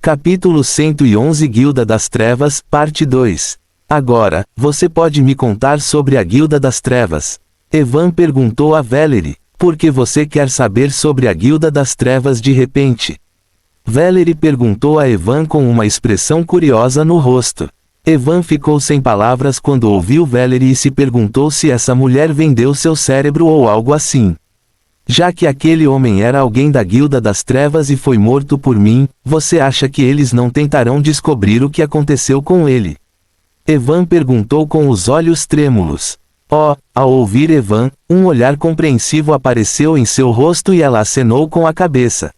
Capítulo 111 Guilda das Trevas, Parte 2. Agora, você pode me contar sobre a Guilda das Trevas? Evan perguntou a Valerie. Por que você quer saber sobre a Guilda das Trevas de repente? Valerie perguntou a Evan com uma expressão curiosa no rosto. Evan ficou sem palavras quando ouviu Valerie e se perguntou se essa mulher vendeu seu cérebro ou algo assim. Já que aquele homem era alguém da Guilda das Trevas e foi morto por mim, você acha que eles não tentarão descobrir o que aconteceu com ele? Evan perguntou com os olhos trêmulos. Ao ouvir Evan, um olhar compreensivo apareceu em seu rosto e ela acenou com a cabeça.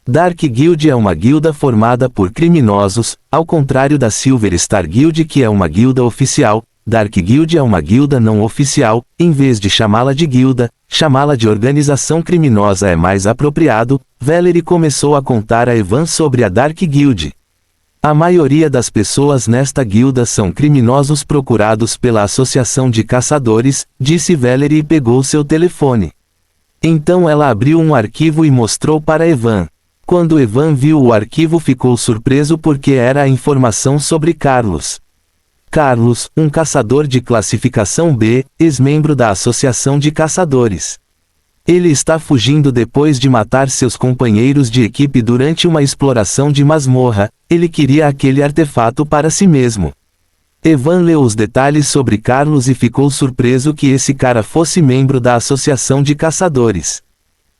Dark Guild é uma guilda formada por criminosos, ao contrário da Silver Star Guild que é uma guilda oficial. Dark Guild é uma guilda não oficial, em vez de chamá-la de guilda, chamá-la de organização criminosa é mais apropriado. Valerie começou a contar a Evan sobre a Dark Guild. A maioria das pessoas nesta guilda são criminosos procurados pela Associação de Caçadores, disse Valerie e pegou seu telefone. Então ela abriu um arquivo e mostrou para Evan. Quando Evan viu o arquivo ficou surpreso porque era a informação sobre Carlos. Carlos, um caçador de classificação B, ex-membro da Associação de Caçadores. Ele está fugindo depois de matar seus companheiros de equipe durante uma exploração de masmorra. Ele queria aquele artefato para si mesmo. Evan leu os detalhes sobre Carlos e ficou surpreso que esse cara fosse membro da Associação de Caçadores.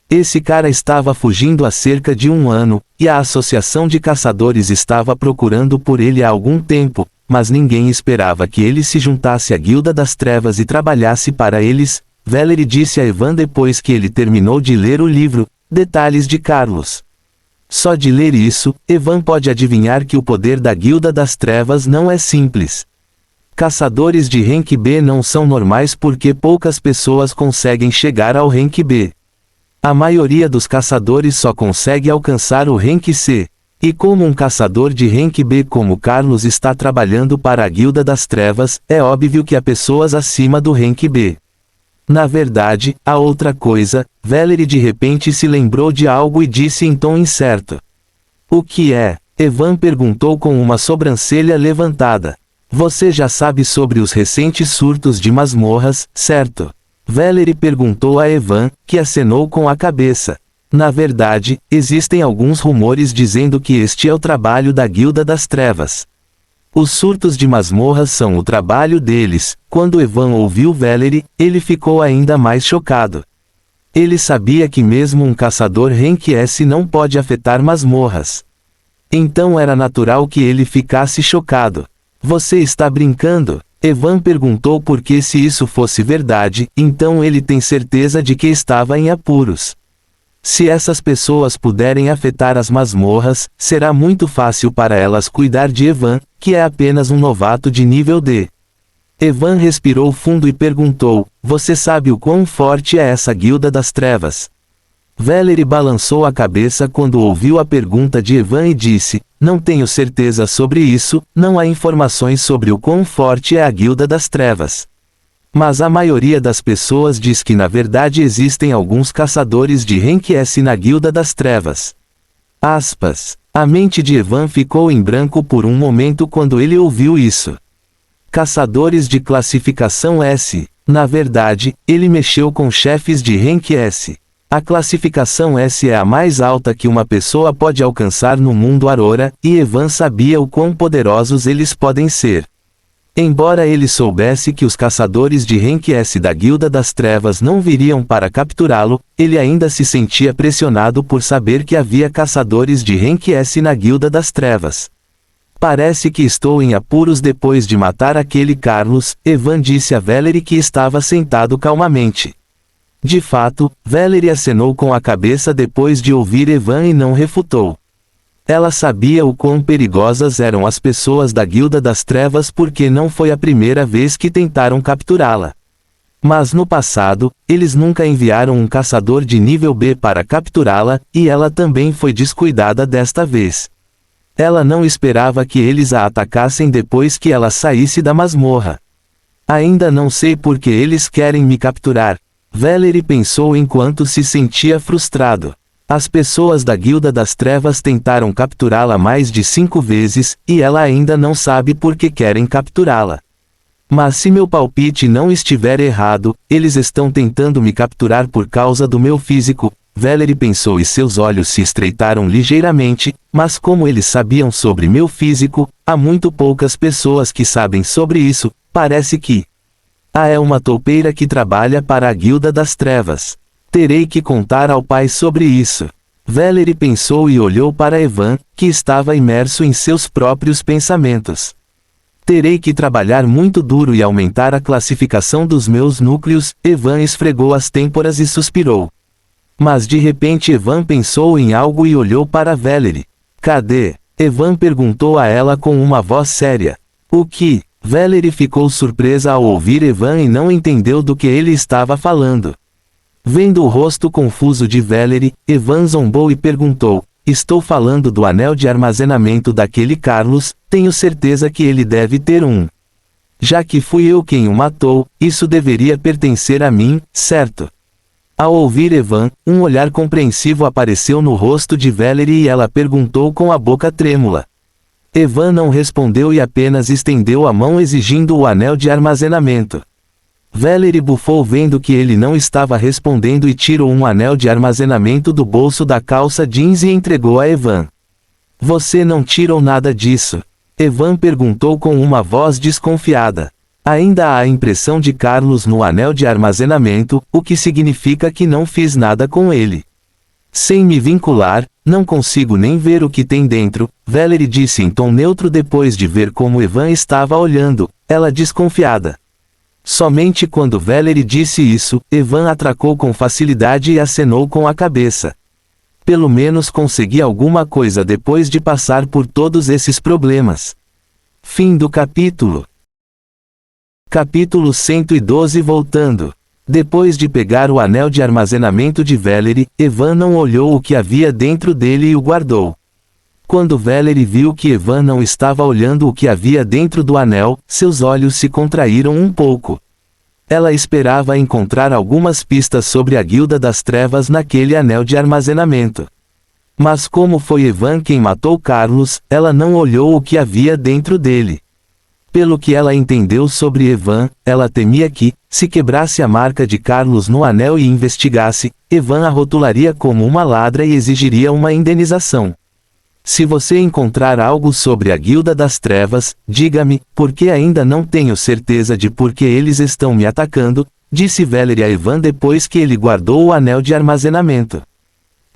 Esse cara estava fugindo há cerca de 1 ano, e a Associação de Caçadores estava procurando por ele há algum tempo, mas ninguém esperava que ele se juntasse à Guilda das Trevas e trabalhasse para eles. Valerie disse a Evan depois que ele terminou de ler o livro, Detalhes de Carlos. Só de ler isso, Evan pode adivinhar que o poder da Guilda das Trevas não é simples. Caçadores de Rank B não são normais porque poucas pessoas conseguem chegar ao Rank B. A maioria dos caçadores só consegue alcançar o Rank C. E como um caçador de Rank B como Carlos está trabalhando para a Guilda das Trevas, é óbvio que há pessoas acima do Rank B. Na verdade, há outra coisa. Valerie de repente se lembrou de algo e disse em tom incerto. O que é? Evan perguntou com uma sobrancelha levantada. Você já sabe sobre os recentes surtos de masmorras, certo? Valerie perguntou a Evan, que acenou com a cabeça. Na verdade, existem alguns rumores dizendo que este é o trabalho da Guilda das Trevas. Os surtos de masmorras são o trabalho deles. Quando Evan ouviu Valerie, ele ficou ainda mais chocado. Ele sabia que mesmo um caçador Rank S não pode afetar masmorras. Então era natural que ele ficasse chocado. Você está brincando? Evan perguntou porque se isso fosse verdade, então ele tem certeza de que estava em apuros. Se essas pessoas puderem afetar as masmorras, será muito fácil para elas cuidar de Evan, que é apenas um novato de nível D. Evan respirou fundo e perguntou, você sabe o quão forte é essa Guilda das Trevas? Valerie balançou a cabeça quando ouviu a pergunta de Evan e disse, não tenho certeza sobre isso, não há informações sobre o quão forte é a Guilda das Trevas. Mas a maioria das pessoas diz que na verdade existem alguns caçadores de Rank S na Guilda das Trevas. Aspas. A mente de Evan ficou em branco por um momento quando ele ouviu isso. Caçadores de classificação S. Na verdade, ele mexeu com chefes de Rank S. A classificação S é a mais alta que uma pessoa pode alcançar no mundo Aurora, e Evan sabia o quão poderosos eles podem ser. Embora ele soubesse que os caçadores de Rank S da Guilda das Trevas não viriam para capturá-lo, ele ainda se sentia pressionado por saber que havia caçadores de Rank S na Guilda das Trevas. Parece que estou em apuros depois de matar aquele Carlos, Evan disse a Valerie que estava sentado calmamente. De fato, Valerie acenou com a cabeça depois de ouvir Evan e não refutou. Ela sabia o quão perigosas eram as pessoas da Guilda das Trevas porque não foi a primeira vez que tentaram capturá-la. Mas no passado, eles nunca enviaram um caçador de nível B para capturá-la, e ela também foi descuidada desta vez. Ela não esperava que eles a atacassem depois que ela saísse da masmorra. Ainda não sei por que eles querem me capturar. Valerie pensou enquanto se sentia frustrado. As pessoas da Guilda das Trevas tentaram capturá-la mais de 5 vezes, e ela ainda não sabe por que querem capturá-la. Mas se meu palpite não estiver errado, eles estão tentando me capturar por causa do meu físico. Valerie pensou e seus olhos se estreitaram ligeiramente, mas como eles sabiam sobre meu físico, há muito poucas pessoas que sabem sobre isso, parece que é uma toupeira que trabalha para a Guilda das Trevas. Terei que contar ao pai sobre isso. Valerie pensou e olhou para Evan, que estava imerso em seus próprios pensamentos. Terei que trabalhar muito duro e aumentar a classificação dos meus núcleos. Evan esfregou as têmporas e suspirou. Mas de repente Evan pensou em algo e olhou para Valerie. Cadê? Evan perguntou a ela com uma voz séria. O que? Valerie ficou surpresa ao ouvir Evan e não entendeu do que ele estava falando. Vendo o rosto confuso de Valerie, Evan zombou e perguntou: estou falando do anel de armazenamento daquele Carlos, tenho certeza que ele deve ter um. Já que fui eu quem o matou, isso deveria pertencer a mim, certo? Ao ouvir Evan, um olhar compreensivo apareceu no rosto de Valerie e ela perguntou com a boca trêmula. Evan não respondeu e apenas estendeu a mão exigindo o anel de armazenamento. Valerie bufou vendo que ele não estava respondendo e tirou um anel de armazenamento do bolso da calça jeans e entregou a Evan. Você não tirou nada disso? Evan perguntou com uma voz desconfiada. Ainda há a impressão de Carlos no anel de armazenamento, o que significa que não fiz nada com ele. Sem me vincular, não consigo nem ver o que tem dentro, Valerie disse em tom neutro depois de ver como Evan estava olhando, ela desconfiada. Somente quando Valerie disse isso, Evan atracou com facilidade e acenou com a cabeça. Pelo menos consegui alguma coisa depois de passar por todos esses problemas. Fim do capítulo. Capítulo 112. Voltando. Depois de pegar o anel de armazenamento de Valerie, Evan não olhou o que havia dentro dele e o guardou. Quando Valerie viu que Evan não estava olhando o que havia dentro do anel, seus olhos se contraíram um pouco. Ela esperava encontrar algumas pistas sobre a Guilda das Trevas naquele anel de armazenamento. Mas como foi Evan quem matou Carlos, ela não olhou o que havia dentro dele. Pelo que ela entendeu sobre Evan, ela temia que, se quebrasse a marca de Carlos no anel e investigasse, Evan a rotularia como uma ladra e exigiria uma indenização. Se você encontrar algo sobre a Guilda das Trevas, diga-me, porque ainda não tenho certeza de por que eles estão me atacando, disse Valerie a Evan depois que ele guardou o anel de armazenamento.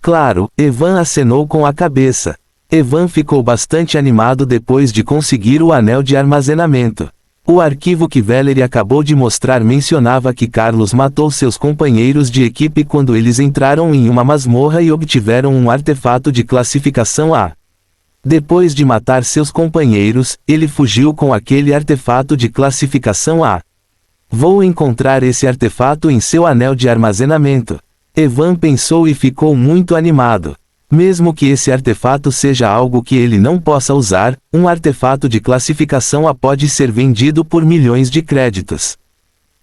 Claro, Evan acenou com a cabeça. Evan ficou bastante animado depois de conseguir o anel de armazenamento. O arquivo que Valerie acabou de mostrar mencionava que Carlos matou seus companheiros de equipe quando eles entraram em uma masmorra e obtiveram um artefato de classificação A. Depois de matar seus companheiros, ele fugiu com aquele artefato de classificação A. Vou encontrar esse artefato em seu anel de armazenamento. Evan pensou e ficou muito animado. Mesmo que esse artefato seja algo que ele não possa usar, um artefato de classificação A pode ser vendido por milhões de créditos.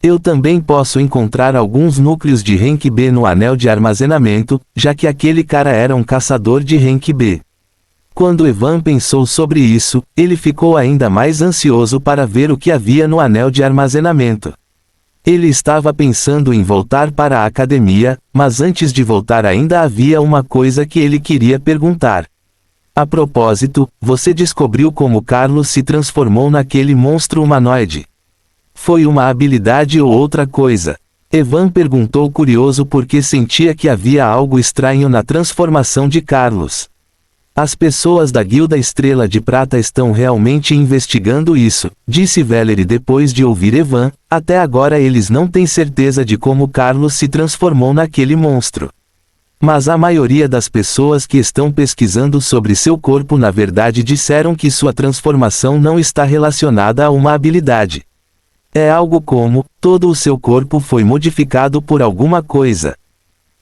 Eu também posso encontrar alguns núcleos de rank B no anel de armazenamento, já que aquele cara era um caçador de rank B. Quando Evan pensou sobre isso, ele ficou ainda mais ansioso para ver o que havia no anel de armazenamento. Ele estava pensando em voltar para a academia, mas antes de voltar ainda havia uma coisa que ele queria perguntar. A propósito, você descobriu como Carlos se transformou naquele monstro humanoide? Foi uma habilidade ou outra coisa? Evan perguntou curioso porque sentia que havia algo estranho na transformação de Carlos. As pessoas da Guilda Estrela de Prata estão realmente investigando isso, disse Valerie depois de ouvir Evan. Até agora eles não têm certeza de como Carlos se transformou naquele monstro. Mas a maioria das pessoas que estão pesquisando sobre seu corpo na verdade disseram que sua transformação não está relacionada a uma habilidade. É algo como, todo o seu corpo foi modificado por alguma coisa.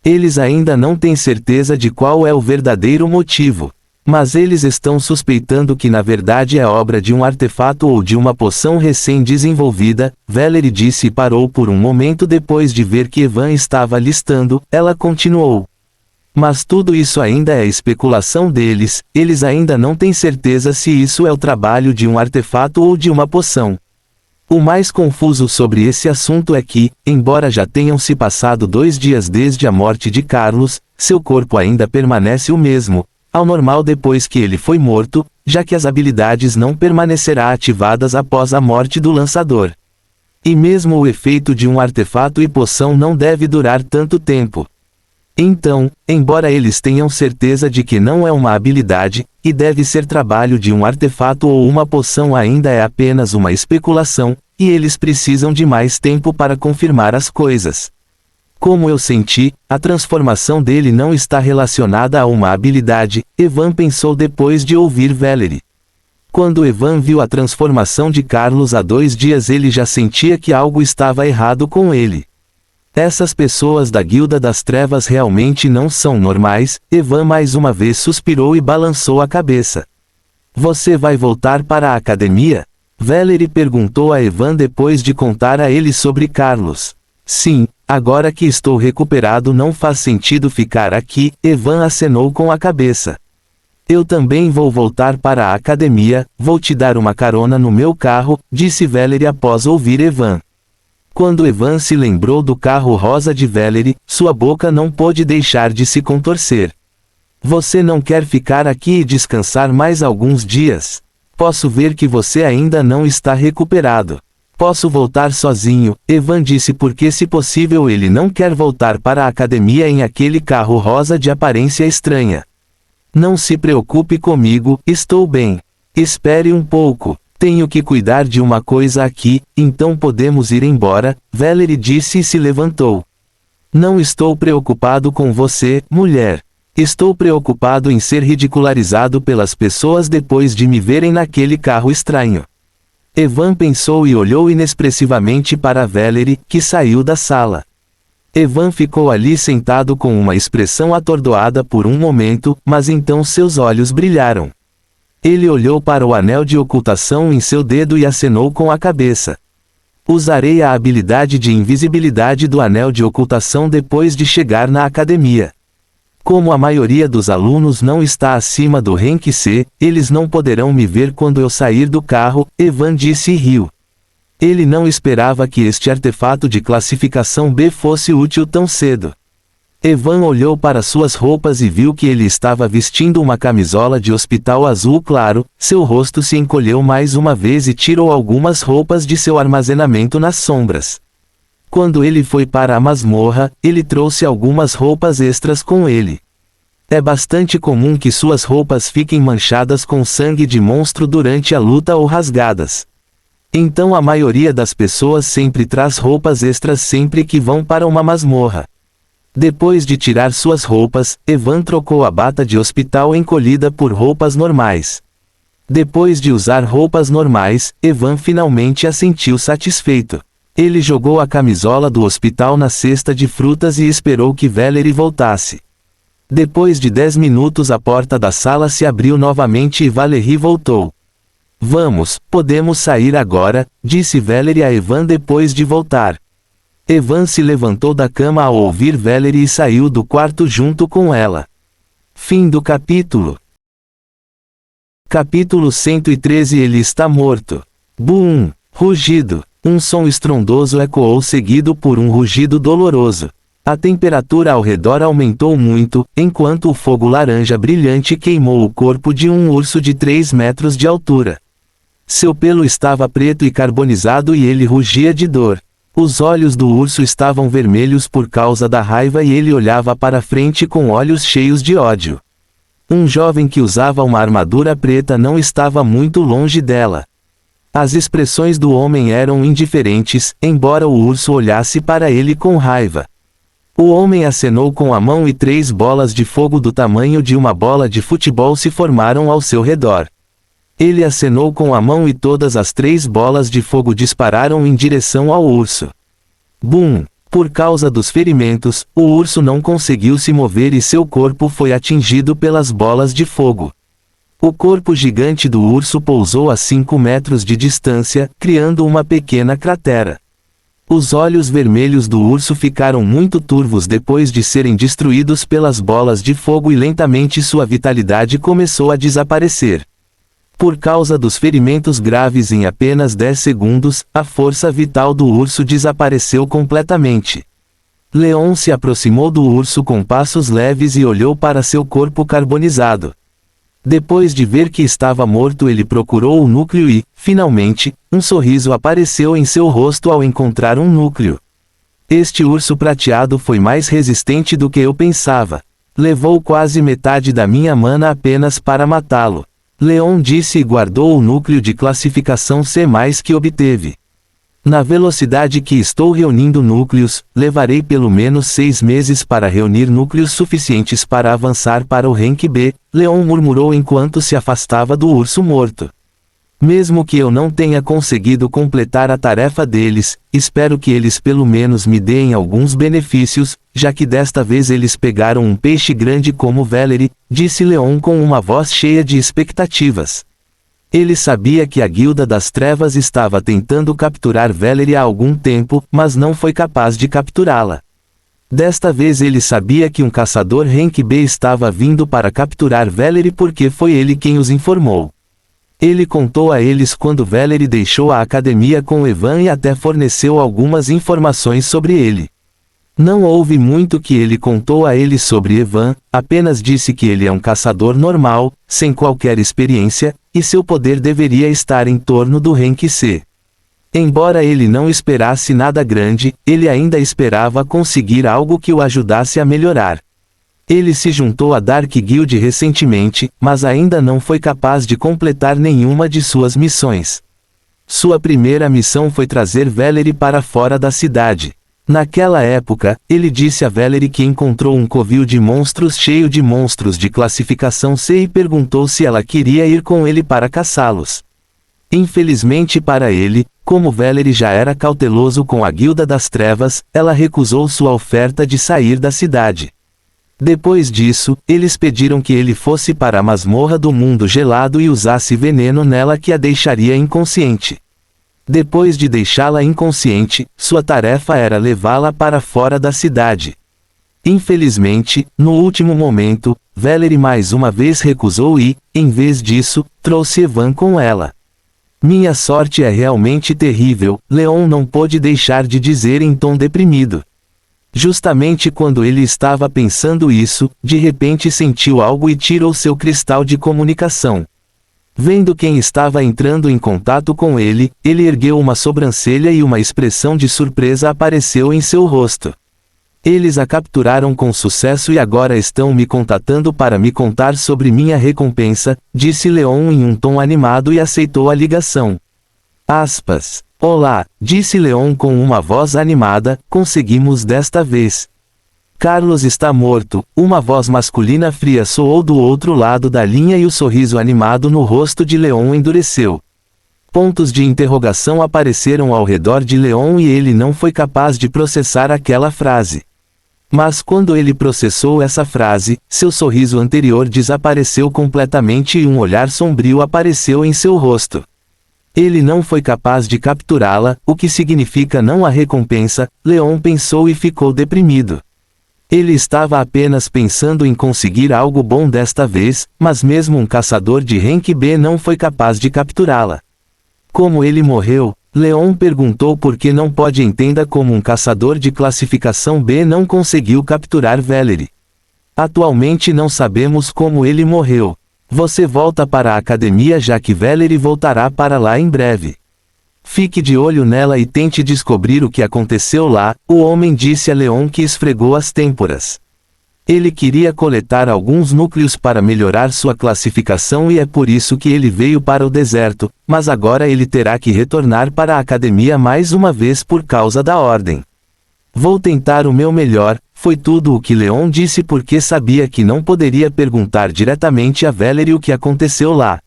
Eles ainda não têm certeza de qual é o verdadeiro motivo. Mas eles estão suspeitando que na verdade é obra de um artefato ou de uma poção recém-desenvolvida, Valerie disse e parou por um momento depois de ver que Evan estava listando, ela continuou. Mas tudo isso ainda é especulação deles, eles ainda não têm certeza se isso é o trabalho de um artefato ou de uma poção. O mais confuso sobre esse assunto é que, embora já tenham se passado 2 dias desde a morte de Carlos, seu corpo ainda permanece o mesmo, ao normal depois que ele foi morto, já que as habilidades não permanecerão ativadas após a morte do lançador. E mesmo o efeito de um artefato e poção não deve durar tanto tempo. Então, embora eles tenham certeza de que não é uma habilidade, e deve ser trabalho de um artefato ou uma poção, ainda é apenas uma especulação, e eles precisam de mais tempo para confirmar as coisas. Como eu senti, a transformação dele não está relacionada a uma habilidade, Evan pensou depois de ouvir Valerie. Quando Evan viu a transformação de Carlos há 2 dias, ele já sentia que algo estava errado com ele. Essas pessoas da Guilda das Trevas realmente não são normais. Evan mais uma vez suspirou e balançou a cabeça. Você vai voltar para a academia? Valerie perguntou a Evan depois de contar a ele sobre Carlos. Sim, agora que estou recuperado não faz sentido ficar aqui, Evan acenou com a cabeça. Eu também vou voltar para a academia, vou te dar uma carona no meu carro, disse Valerie após ouvir Evan. Quando Evan se lembrou do carro rosa de Valerie, sua boca não pôde deixar de se contorcer. Você não quer ficar aqui e descansar mais alguns dias? Posso ver que você ainda não está recuperado. Posso voltar sozinho, Evan disse, porque se possível ele não quer voltar para a academia em aquele carro rosa de aparência estranha. Não se preocupe comigo, estou bem. Espere um pouco. Tenho que cuidar de uma coisa aqui, então podemos ir embora, Valerie disse e se levantou. Não estou preocupado com você, mulher. Estou preocupado em ser ridicularizado pelas pessoas depois de me verem naquele carro estranho. Evan pensou e olhou inexpressivamente para Valerie, que saiu da sala. Evan ficou ali sentado com uma expressão atordoada por um momento, mas então seus olhos brilharam. Ele olhou para o anel de ocultação em seu dedo e acenou com a cabeça. Usarei a habilidade de invisibilidade do anel de ocultação depois de chegar na academia. Como a maioria dos alunos não está acima do rank C, eles não poderão me ver quando eu sair do carro, Evan disse e riu. Ele não esperava que este artefato de classificação B fosse útil tão cedo. Evan olhou para suas roupas e viu que ele estava vestindo uma camisola de hospital azul claro. Seu rosto se encolheu mais uma vez e tirou algumas roupas de seu armazenamento nas sombras. Quando ele foi para a masmorra, ele trouxe algumas roupas extras com ele. É bastante comum que suas roupas fiquem manchadas com sangue de monstro durante a luta ou rasgadas. Então a maioria das pessoas sempre traz roupas extras sempre que vão para uma masmorra. Depois de tirar suas roupas, Evan trocou a bata de hospital encolhida por roupas normais. Depois de usar roupas normais, Evan finalmente a sentiu satisfeito. Ele jogou a camisola do hospital na cesta de frutas e esperou que Valerie voltasse. Depois de 10 minutos a porta da sala se abriu novamente e Valerie voltou. Vamos, podemos sair agora, disse Valerie a Evan depois de voltar. Evan se levantou da cama ao ouvir Valerie e saiu do quarto junto com ela. Fim do capítulo. Capítulo 113. Ele está morto. Bum! Rugido. Um som estrondoso ecoou seguido por um rugido doloroso. A temperatura ao redor aumentou muito, enquanto o fogo laranja brilhante queimou o corpo de um urso de 3 metros de altura. Seu pelo estava preto e carbonizado e ele rugia de dor. Os olhos do urso estavam vermelhos por causa da raiva e ele olhava para frente com olhos cheios de ódio. Um jovem que usava uma armadura preta não estava muito longe dela. As expressões do homem eram indiferentes, embora o urso olhasse para ele com raiva. O homem acenou com a mão e 3 bolas de fogo do tamanho de uma bola de futebol se formaram ao seu redor. Ele acenou com a mão e todas as 3 bolas de fogo dispararam em direção ao urso. Bum! Por causa dos ferimentos, o urso não conseguiu se mover e seu corpo foi atingido pelas bolas de fogo. O corpo gigante do urso pousou a 5 metros de distância, criando uma pequena cratera. Os olhos vermelhos do urso ficaram muito turvos depois de serem destruídos pelas bolas de fogo e lentamente sua vitalidade começou a desaparecer. Por causa dos ferimentos graves em apenas 10 segundos, a força vital do urso desapareceu completamente. Leon se aproximou do urso com passos leves e olhou para seu corpo carbonizado. Depois de ver que estava morto, ele procurou o núcleo e, finalmente, um sorriso apareceu em seu rosto ao encontrar um núcleo. Este urso prateado foi mais resistente do que eu pensava. Levou quase metade da minha mana apenas para matá-lo. Leon disse e guardou o núcleo de classificação C+, que obteve. Na velocidade que estou reunindo núcleos, levarei pelo menos 6 meses para reunir núcleos suficientes para avançar para o rank B, Leon murmurou enquanto se afastava do urso morto. Mesmo que eu não tenha conseguido completar a tarefa deles, espero que eles pelo menos me deem alguns benefícios, já que desta vez eles pegaram um peixe grande como Valerie, disse Leon com uma voz cheia de expectativas. Ele sabia que a Guilda das Trevas estava tentando capturar Valerie há algum tempo, mas não foi capaz de capturá-la. Desta vez ele sabia que um caçador rank B estava vindo para capturar Valerie porque foi ele quem os informou. Ele contou a eles quando Valerie deixou a academia com Evan e até forneceu algumas informações sobre ele. Não houve muito que ele contou a eles sobre Evan, apenas disse que ele é um caçador normal, sem qualquer experiência, e seu poder deveria estar em torno do rank C. Embora ele não esperasse nada grande, ele ainda esperava conseguir algo que o ajudasse a melhorar. Ele se juntou à Dark Guild recentemente, mas ainda não foi capaz de completar nenhuma de suas missões. Sua primeira missão foi trazer Valerie para fora da cidade. Naquela época, ele disse a Valerie que encontrou um covil de monstros cheio de monstros de classificação C e perguntou se ela queria ir com ele para caçá-los. Infelizmente para ele, como Valerie já era cauteloso com a Guilda das Trevas, ela recusou sua oferta de sair da cidade. Depois disso, eles pediram que ele fosse para a masmorra do mundo gelado e usasse veneno nela que a deixaria inconsciente. Depois de deixá-la inconsciente, sua tarefa era levá-la para fora da cidade. Infelizmente, no último momento, Valerie mais uma vez recusou e, em vez disso, trouxe Evan com ela. Minha sorte é realmente terrível, Leon não pôde deixar de dizer em tom deprimido. Justamente quando ele estava pensando isso, de repente sentiu algo e tirou seu cristal de comunicação. Vendo quem estava entrando em contato com ele, ele ergueu uma sobrancelha e uma expressão de surpresa apareceu em seu rosto. Eles a capturaram com sucesso e agora estão me contatando para me contar sobre minha recompensa, disse Leon em um tom animado e aceitou a ligação. Aspas. Olá, disse Leon com uma voz animada, conseguimos desta vez. Carlos está morto, uma voz masculina fria soou do outro lado da linha e o sorriso animado no rosto de Leon endureceu. Pontos de interrogação apareceram ao redor de Leon e ele não foi capaz de processar aquela frase. Mas quando ele processou essa frase, seu sorriso anterior desapareceu completamente e um olhar sombrio apareceu em seu rosto. Ele não foi capaz de capturá-la, o que significa não a recompensa, Leon pensou e ficou deprimido. Ele estava apenas pensando em conseguir algo bom desta vez, mas mesmo um caçador de rank B não foi capaz de capturá-la. Como ele morreu? Leon perguntou por que não pode entenda como um caçador de classificação B não conseguiu capturar Valerie. Atualmente não sabemos como ele morreu. Você volta para a academia já que Valerie voltará para lá em breve. Fique de olho nela e tente descobrir o que aconteceu lá, o homem disse a Leon que esfregou as têmporas. Ele queria coletar alguns núcleos para melhorar sua classificação e é por isso que ele veio para o deserto, mas agora ele terá que retornar para a academia mais uma vez por causa da ordem. Vou tentar o meu melhor, foi tudo o que Leon disse porque sabia que não poderia perguntar diretamente a Valerie o que aconteceu lá.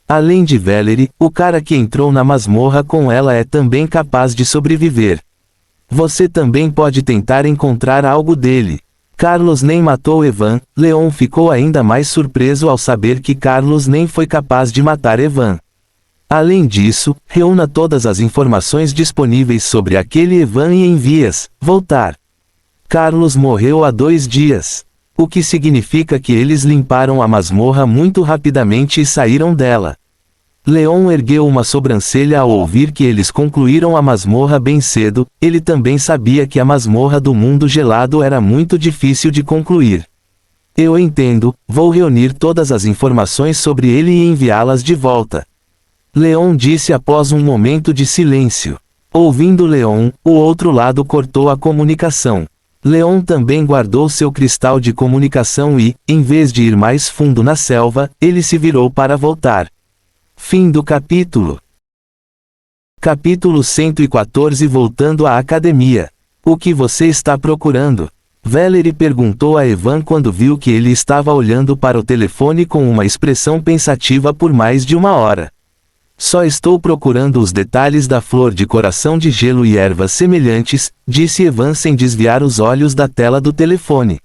Além de Valerie, o cara que entrou na masmorra com ela é também capaz de sobreviver. Você também pode tentar encontrar algo dele. Carlos nem matou Evan, Leon ficou ainda mais surpreso ao saber que Carlos nem foi capaz de matar Evan. Além disso, reúna todas as informações disponíveis sobre aquele Evan e envie-as. Voltar. Carlos morreu há 2 dias. O que significa que eles limparam a masmorra muito rapidamente e saíram dela. Leon ergueu uma sobrancelha ao ouvir que eles concluíram a masmorra bem cedo. Ele também sabia que a masmorra do mundo gelado era muito difícil de concluir. Eu entendo, vou reunir todas as informações sobre ele e enviá-las de volta. Leon disse após um momento de silêncio. Ouvindo Leon, o outro lado cortou a comunicação. Leon também guardou seu cristal de comunicação e, em vez de ir mais fundo na selva, ele se virou para voltar. Fim do capítulo. Capítulo 114. Voltando à academia. O que você está procurando? Valerie perguntou a Evan quando viu que ele estava olhando para o telefone com uma expressão pensativa por mais de 1 hora. Só estou procurando os detalhes da flor de coração de gelo e ervas semelhantes, disse Evan sem desviar os olhos da tela do telefone.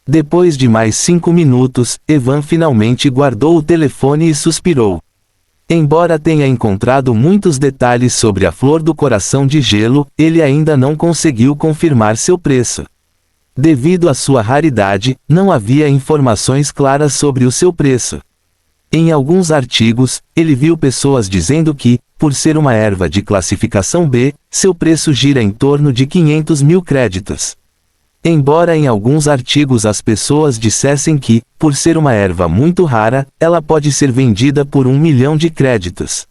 Depois de mais 5 minutos, Evan finalmente guardou o telefone e suspirou. Embora tenha encontrado muitos detalhes sobre a flor do coração de gelo, ele ainda não conseguiu confirmar seu preço. Devido à sua raridade, não havia informações claras sobre o seu preço. Em alguns artigos, ele viu pessoas dizendo que, por ser uma erva de classificação B, seu preço gira em torno de 500 mil créditos. Embora em alguns artigos as pessoas dissessem que, por ser uma erva muito rara, ela pode ser vendida por 1 milhão de créditos.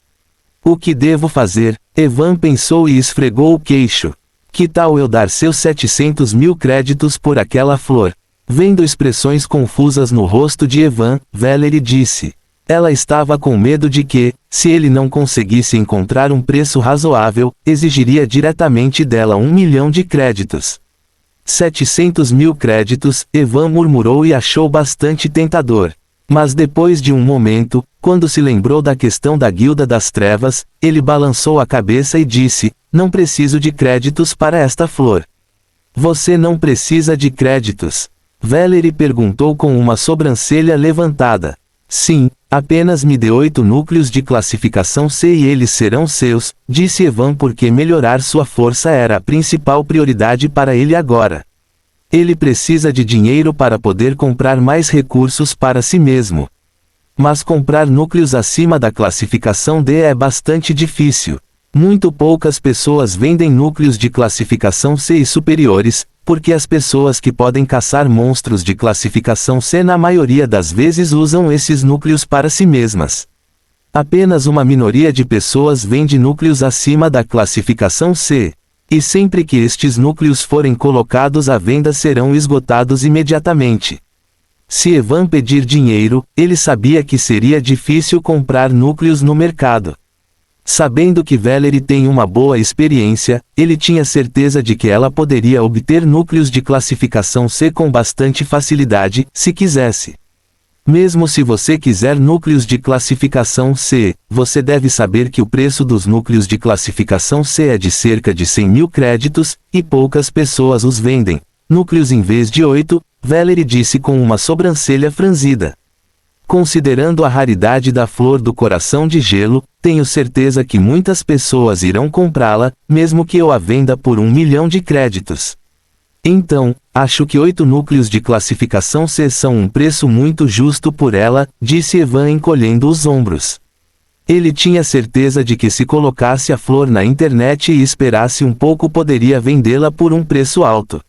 O que devo fazer? Evan pensou e esfregou o queixo. Que tal eu dar seus 700 mil créditos por aquela flor? Vendo expressões confusas no rosto de Evan, Valerie disse. Ela estava com medo de que, se ele não conseguisse encontrar um preço razoável, exigiria diretamente dela 1 milhão de créditos. 700 mil créditos, Evan murmurou e achou bastante tentador. Mas depois de um momento, quando se lembrou da questão da Guilda das Trevas, ele balançou a cabeça e disse, não preciso de créditos para esta flor. Você não precisa de créditos? Valerie perguntou com uma sobrancelha levantada. Sim, apenas me dê 8 núcleos de classificação C e eles serão seus, disse Evan porque melhorar sua força era a principal prioridade para ele agora. Ele precisa de dinheiro para poder comprar mais recursos para si mesmo. Mas comprar núcleos acima da classificação D é bastante difícil. Muito poucas pessoas vendem núcleos de classificação C e superiores, porque as pessoas que podem caçar monstros de classificação C na maioria das vezes usam esses núcleos para si mesmas. Apenas uma minoria de pessoas vende núcleos acima da classificação C. E sempre que estes núcleos forem colocados à venda serão esgotados imediatamente. Se Evan pedir dinheiro, ele sabia que seria difícil comprar núcleos no mercado. Sabendo que Valerie tem uma boa experiência, ele tinha certeza de que ela poderia obter núcleos de classificação C com bastante facilidade, se quisesse. Mesmo se você quiser núcleos de classificação C, você deve saber que o preço dos núcleos de classificação C é de cerca de 100 mil créditos, e poucas pessoas os vendem. Núcleos em vez de 8, Valerie disse com uma sobrancelha franzida. Considerando a raridade da flor do coração de gelo, tenho certeza que muitas pessoas irão comprá-la, mesmo que eu a venda por 1 milhão de créditos. Então, acho que 8 núcleos de classificação C são um preço muito justo por ela, disse Evan encolhendo os ombros. Ele tinha certeza de que se colocasse a flor na internet e esperasse um pouco poderia vendê-la por um preço alto.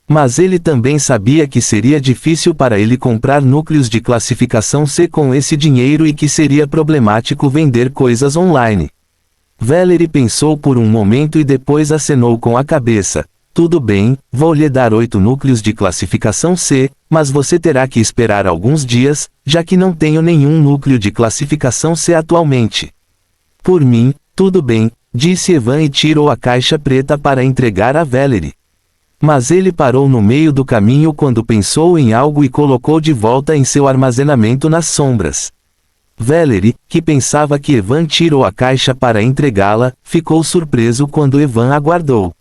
Mas ele também sabia que seria difícil para ele comprar núcleos de classificação C com esse dinheiro e que seria problemático vender coisas online. Valerie pensou por um momento e depois acenou com a cabeça. Tudo bem, vou lhe dar 8 núcleos de classificação C, mas você terá que esperar alguns dias, já que não tenho nenhum núcleo de classificação C atualmente. Por mim, tudo bem, disse Evan e tirou a caixa preta para entregar a Valerie. Mas ele parou no meio do caminho quando pensou em algo e colocou de volta em seu armazenamento nas sombras. Valerie, que pensava que Evan tirou a caixa para entregá-la, ficou surpreso quando Evan a guardou.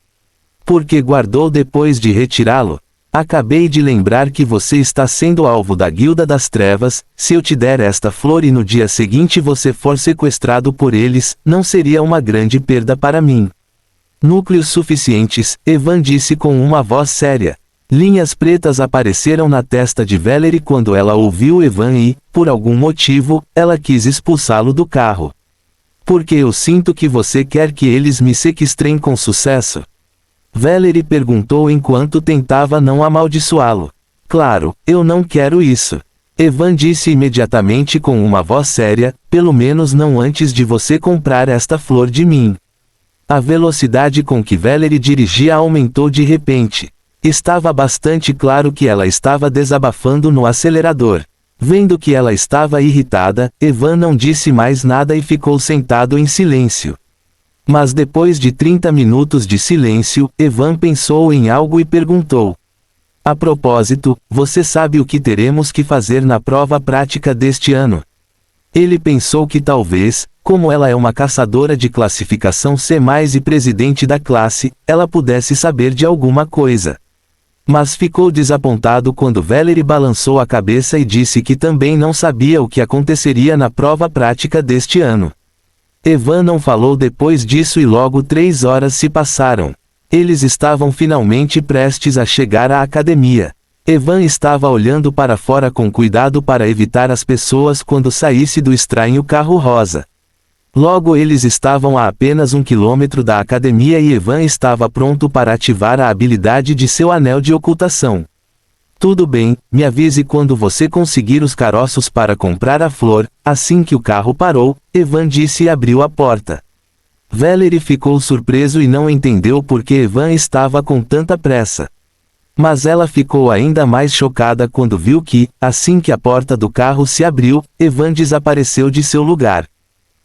Por que guardou depois de retirá-lo? Acabei de lembrar que você está sendo alvo da Guilda das Trevas. Se eu te der esta flor e no dia seguinte você for sequestrado por eles, não seria uma grande perda para mim. Núcleos suficientes, Evan disse com uma voz séria. Linhas pretas apareceram na testa de Valerie quando ela ouviu Evan e, por algum motivo, ela quis expulsá-lo do carro. Porque eu sinto que você quer que eles me sequestrem com sucesso? Valerie perguntou enquanto tentava não amaldiçoá-lo. Claro, eu não quero isso. Evan disse imediatamente com uma voz séria, pelo menos não antes de você comprar esta flor de mim. A velocidade com que Valerie dirigia aumentou de repente. Estava bastante claro que ela estava desabafando no acelerador. Vendo que ela estava irritada, Evan não disse mais nada e ficou sentado em silêncio. Mas depois de 30 minutos de silêncio, Evan pensou em algo e perguntou. A propósito, você sabe o que teremos que fazer na prova prática deste ano? Ele pensou que talvez, como ela é uma caçadora de classificação C+, e presidente da classe, ela pudesse saber de alguma coisa. Mas ficou desapontado quando Valerie balançou a cabeça e disse que também não sabia o que aconteceria na prova prática deste ano. Evan não falou depois disso e logo 3 horas se passaram. Eles estavam finalmente prestes a chegar à academia. Evan estava olhando para fora com cuidado para evitar as pessoas quando saísse do estranho carro rosa. Logo eles estavam a apenas 1 quilômetro da academia e Evan estava pronto para ativar a habilidade de seu anel de ocultação. Tudo bem, me avise quando você conseguir os caroços para comprar a flor. Assim que o carro parou, Evan disse e abriu a porta. Valerie ficou surpreso e não entendeu por que Evan estava com tanta pressa. Mas ela ficou ainda mais chocada quando viu que, assim que a porta do carro se abriu, Evan desapareceu de seu lugar.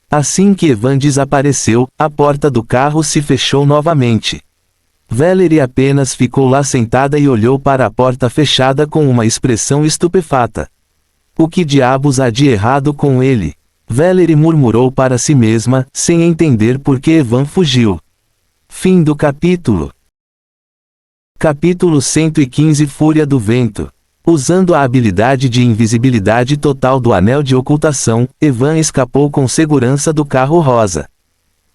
Assim que Evan desapareceu, a porta do carro se fechou novamente. Valerie apenas ficou lá sentada e olhou para a porta fechada com uma expressão estupefata. O que diabos há de errado com ele? Valerie murmurou para si mesma, sem entender por que Evan fugiu. Fim do capítulo. Capítulo 115 Fúria do Vento. Usando a habilidade de invisibilidade total do anel de ocultação, Evan escapou com segurança do carro rosa.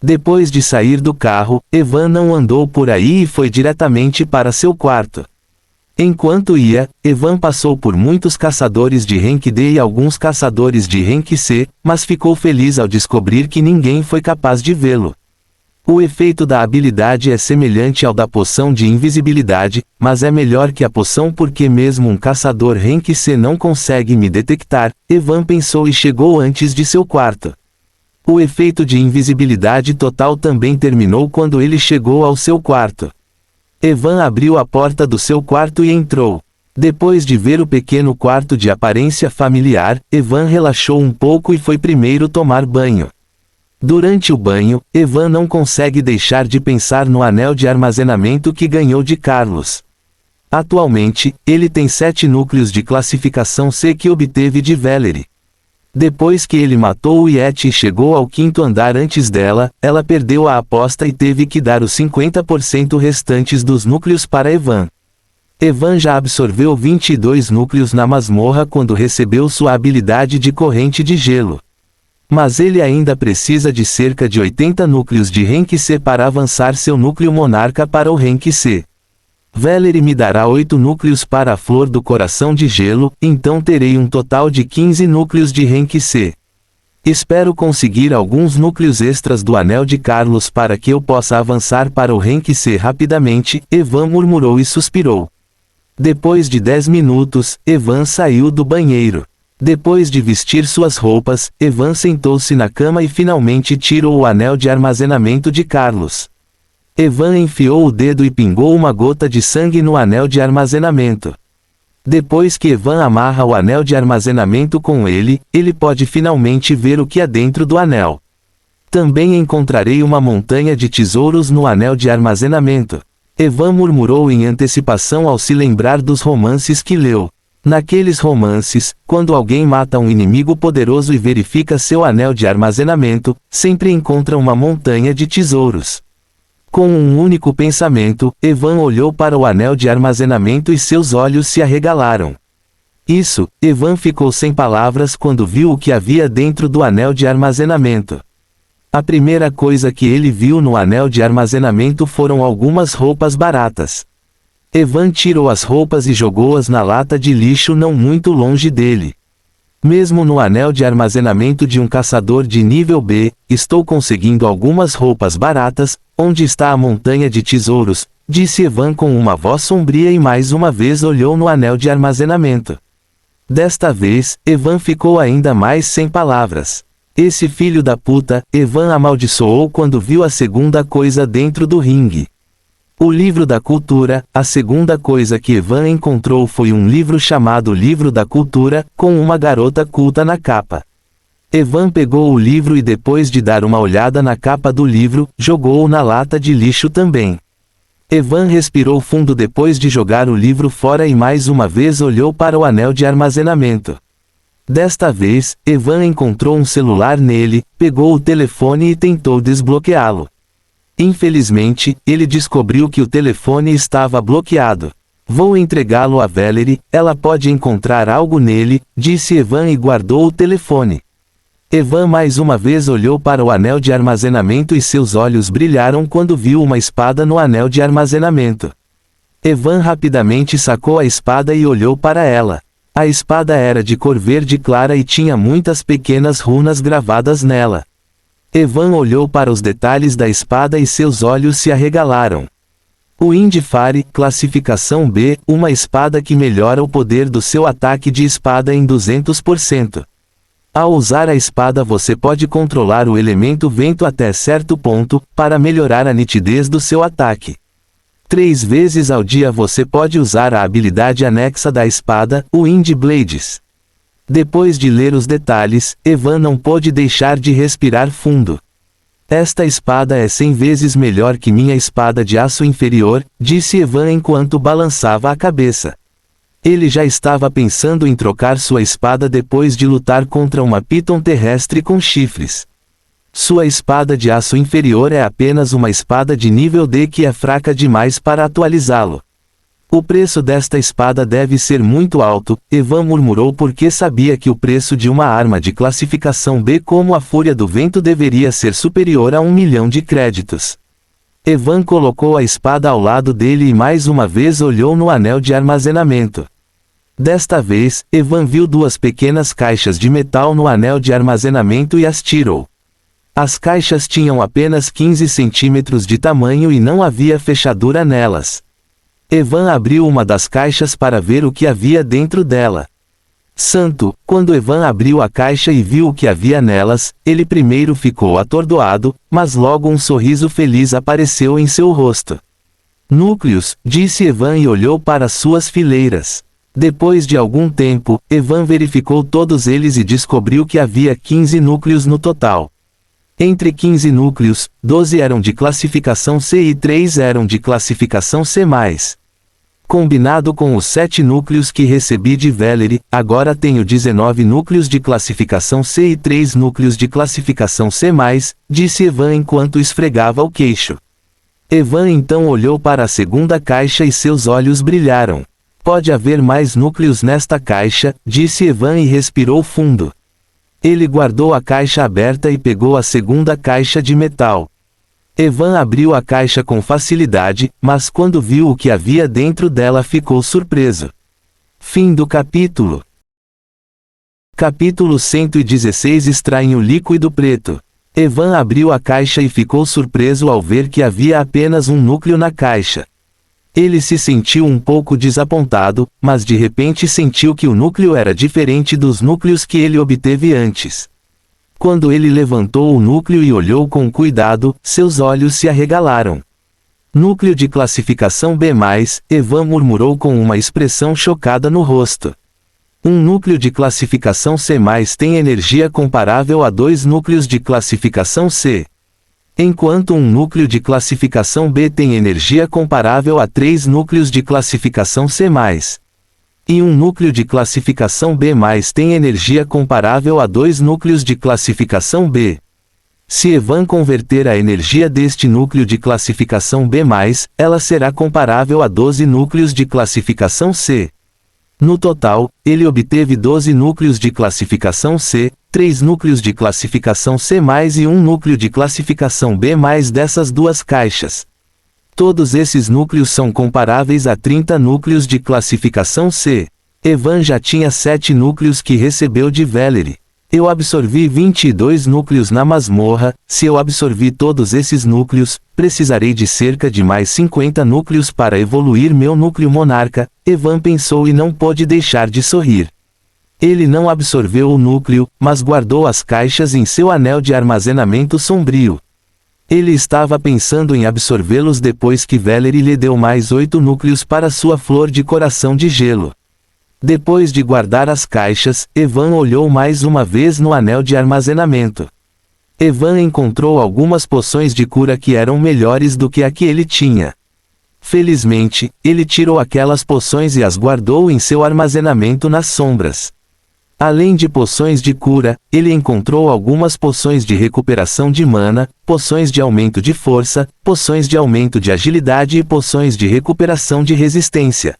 Depois de sair do carro, Evan não andou por aí e foi diretamente para seu quarto. Enquanto ia, Evan passou por muitos caçadores de Rank D e alguns caçadores de Rank C, mas ficou feliz ao descobrir que ninguém foi capaz de vê-lo. O efeito da habilidade é semelhante ao da poção de invisibilidade, mas é melhor que a poção porque mesmo um caçador Rank C não consegue me detectar, Evan pensou e chegou antes de seu quarto. O efeito de invisibilidade total também terminou quando ele chegou ao seu quarto. Evan abriu a porta do seu quarto e entrou. Depois de ver o pequeno quarto de aparência familiar, Evan relaxou um pouco e foi primeiro tomar banho. Durante o banho, Evan não consegue deixar de pensar no anel de armazenamento que ganhou de Carlos. Atualmente, ele tem 7 núcleos de classificação C que obteve de Valerie. Depois que ele matou o Yeti e chegou ao 5º andar antes dela, ela perdeu a aposta e teve que dar os 50% restantes dos núcleos para Evan. Evan já absorveu 22 núcleos na masmorra quando recebeu sua habilidade de corrente de gelo. Mas ele ainda precisa de cerca de 80 núcleos de Rank C para avançar seu núcleo monarca para o Rank C. Valerie me dará 8 núcleos para a flor do coração de gelo, então terei um total de 15 núcleos de Rank C. Espero conseguir alguns núcleos extras do anel de Carlos para que eu possa avançar para o Rank C rapidamente, Evan murmurou e suspirou. Depois de 10 minutos, Evan saiu do banheiro. Depois de vestir suas roupas, Evan sentou-se na cama e finalmente tirou o anel de armazenamento de Carlos. Evan enfiou o dedo e pingou uma gota de sangue no anel de armazenamento. Depois que Evan amarra o anel de armazenamento com ele, ele pode finalmente ver o que há dentro do anel. Também encontrarei uma montanha de tesouros no anel de armazenamento. Evan murmurou em antecipação ao se lembrar dos romances que leu. Naqueles romances, quando alguém mata um inimigo poderoso e verifica seu anel de armazenamento, sempre encontra uma montanha de tesouros. Com um único pensamento, Evan olhou para o anel de armazenamento e seus olhos se arregalaram. Evan ficou sem palavras quando viu o que havia dentro do anel de armazenamento. A primeira coisa que ele viu no anel de armazenamento foram algumas roupas baratas. Evan tirou as roupas e jogou-as na lata de lixo não muito longe dele. Mesmo no anel de armazenamento de um caçador de nível B, estou conseguindo algumas roupas baratas. Onde está a montanha de tesouros? Disse Evan com uma voz sombria e mais uma vez olhou no anel de armazenamento. Desta vez, Evan ficou ainda mais sem palavras. Esse filho da puta, Evan amaldiçoou quando viu a segunda coisa dentro do ringue. O livro da cultura. A segunda coisa que Evan encontrou foi um livro chamado Livro da Cultura, com uma garota culta na capa. Evan pegou o livro e depois de dar uma olhada na capa do livro, jogou-o na lata de lixo também. Evan respirou fundo depois de jogar o livro fora e mais uma vez olhou para o anel de armazenamento. Desta vez, Evan encontrou um celular nele, pegou o telefone e tentou desbloqueá-lo. Infelizmente, ele descobriu que o telefone estava bloqueado. Vou entregá-lo a Valerie, ela pode encontrar algo nele, disse Evan e guardou o telefone. Evan mais uma vez olhou para o anel de armazenamento e seus olhos brilharam quando viu uma espada no anel de armazenamento. Evan rapidamente sacou a espada e olhou para ela. A espada era de cor verde clara e tinha muitas pequenas runas gravadas nela. Evan olhou para os detalhes da espada e seus olhos se arregalaram. O Indifare, classificação B, uma espada que melhora o poder do seu ataque de espada em 200%. Ao usar a espada você pode controlar o elemento vento até certo ponto, para melhorar a nitidez do seu ataque. 3 vezes ao dia você pode usar a habilidade anexa da espada, o Wind Blades. Depois de ler os detalhes, Evan não pôde deixar de respirar fundo. Esta espada é 100 vezes melhor que minha espada de aço inferior, disse Evan enquanto balançava a cabeça. Ele já estava pensando em trocar sua espada depois de lutar contra uma piton terrestre com chifres. Sua espada de aço inferior é apenas uma espada de nível D que é fraca demais para atualizá-lo. O preço desta espada deve ser muito alto, Evan murmurou porque sabia que o preço de uma arma de classificação B como a Fúria do Vento deveria ser superior a 1 milhão de créditos. Evan colocou a espada ao lado dele e mais uma vez olhou no anel de armazenamento. Desta vez, Evan viu 2 pequenas caixas de metal no anel de armazenamento e as tirou. As caixas tinham apenas 15 centímetros de tamanho e não havia fechadura nelas. Evan abriu uma das caixas para ver o que havia dentro dela. Santo, quando Evan abriu a caixa e viu o que havia nelas, ele primeiro ficou atordoado, mas logo um sorriso feliz apareceu em seu rosto. Núcleos, disse Evan e olhou para suas fileiras. Depois de algum tempo, Evan verificou todos eles e descobriu que havia 15 núcleos no total. Entre 15 núcleos, 12 eram de classificação C e 3 eram de classificação C+. Combinado com os 7 núcleos que recebi de Valerie, agora tenho 19 núcleos de classificação C e 3 núcleos de classificação C+, disse Evan enquanto esfregava o queixo. Evan então olhou para a segunda caixa e seus olhos brilharam. Pode haver mais núcleos nesta caixa, disse Evan e respirou fundo. Ele guardou a caixa aberta e pegou a segunda caixa de metal. Evan abriu a caixa com facilidade, mas quando viu o que havia dentro dela ficou surpreso. Fim do capítulo. Capítulo 116 Extraem o líquido preto. Evan abriu a caixa e ficou surpreso ao ver que havia apenas um núcleo na caixa. Ele se sentiu um pouco desapontado, mas de repente sentiu que o núcleo era diferente dos núcleos que ele obteve antes. Quando ele levantou o núcleo e olhou com cuidado, seus olhos se arregalaram. Núcleo de classificação B+, Evan murmurou com uma expressão chocada no rosto. Um núcleo de classificação C+, tem energia comparável a 2 núcleos de classificação C. Enquanto um núcleo de classificação B tem energia comparável a 3 núcleos de classificação C+. E um núcleo de classificação B+, tem energia comparável a 2 núcleos de classificação B. Se Evan converter a energia deste núcleo de classificação B+, ela será comparável a 12 núcleos de classificação C. No total, ele obteve 12 núcleos de classificação C, 3 núcleos de classificação C+, e 1 núcleo de classificação B+, dessas duas caixas. Todos esses núcleos são comparáveis a 30 núcleos de classificação C. Evan já tinha 7 núcleos que recebeu de Valerie. Eu absorvi 22 núcleos na masmorra. Se eu absorvi todos esses núcleos, precisarei de cerca de mais 50 núcleos para evoluir meu núcleo monarca. Evan pensou e não pôde deixar de sorrir. Ele não absorveu o núcleo, mas guardou as caixas em seu anel de armazenamento sombrio. Ele estava pensando em absorvê-los depois que Valerie lhe deu mais 8 núcleos para sua flor de coração de gelo. Depois de guardar as caixas, Evan olhou mais uma vez no anel de armazenamento. Evan encontrou algumas poções de cura que eram melhores do que a que ele tinha. Felizmente, ele tirou aquelas poções e as guardou em seu armazenamento nas sombras. Além de poções de cura, ele encontrou algumas poções de recuperação de mana, poções de aumento de força, poções de aumento de agilidade e poções de recuperação de resistência.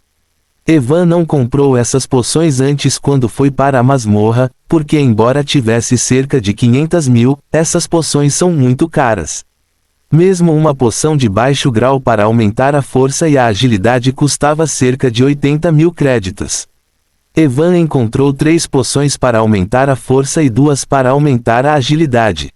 Evan não comprou essas poções antes quando foi para a masmorra, porque embora tivesse cerca de 500.000, essas poções são muito caras. Mesmo uma poção de baixo grau para aumentar a força e a agilidade custava cerca de 80.000 créditos. Evan encontrou 3 poções para aumentar a força e 2 para aumentar a agilidade.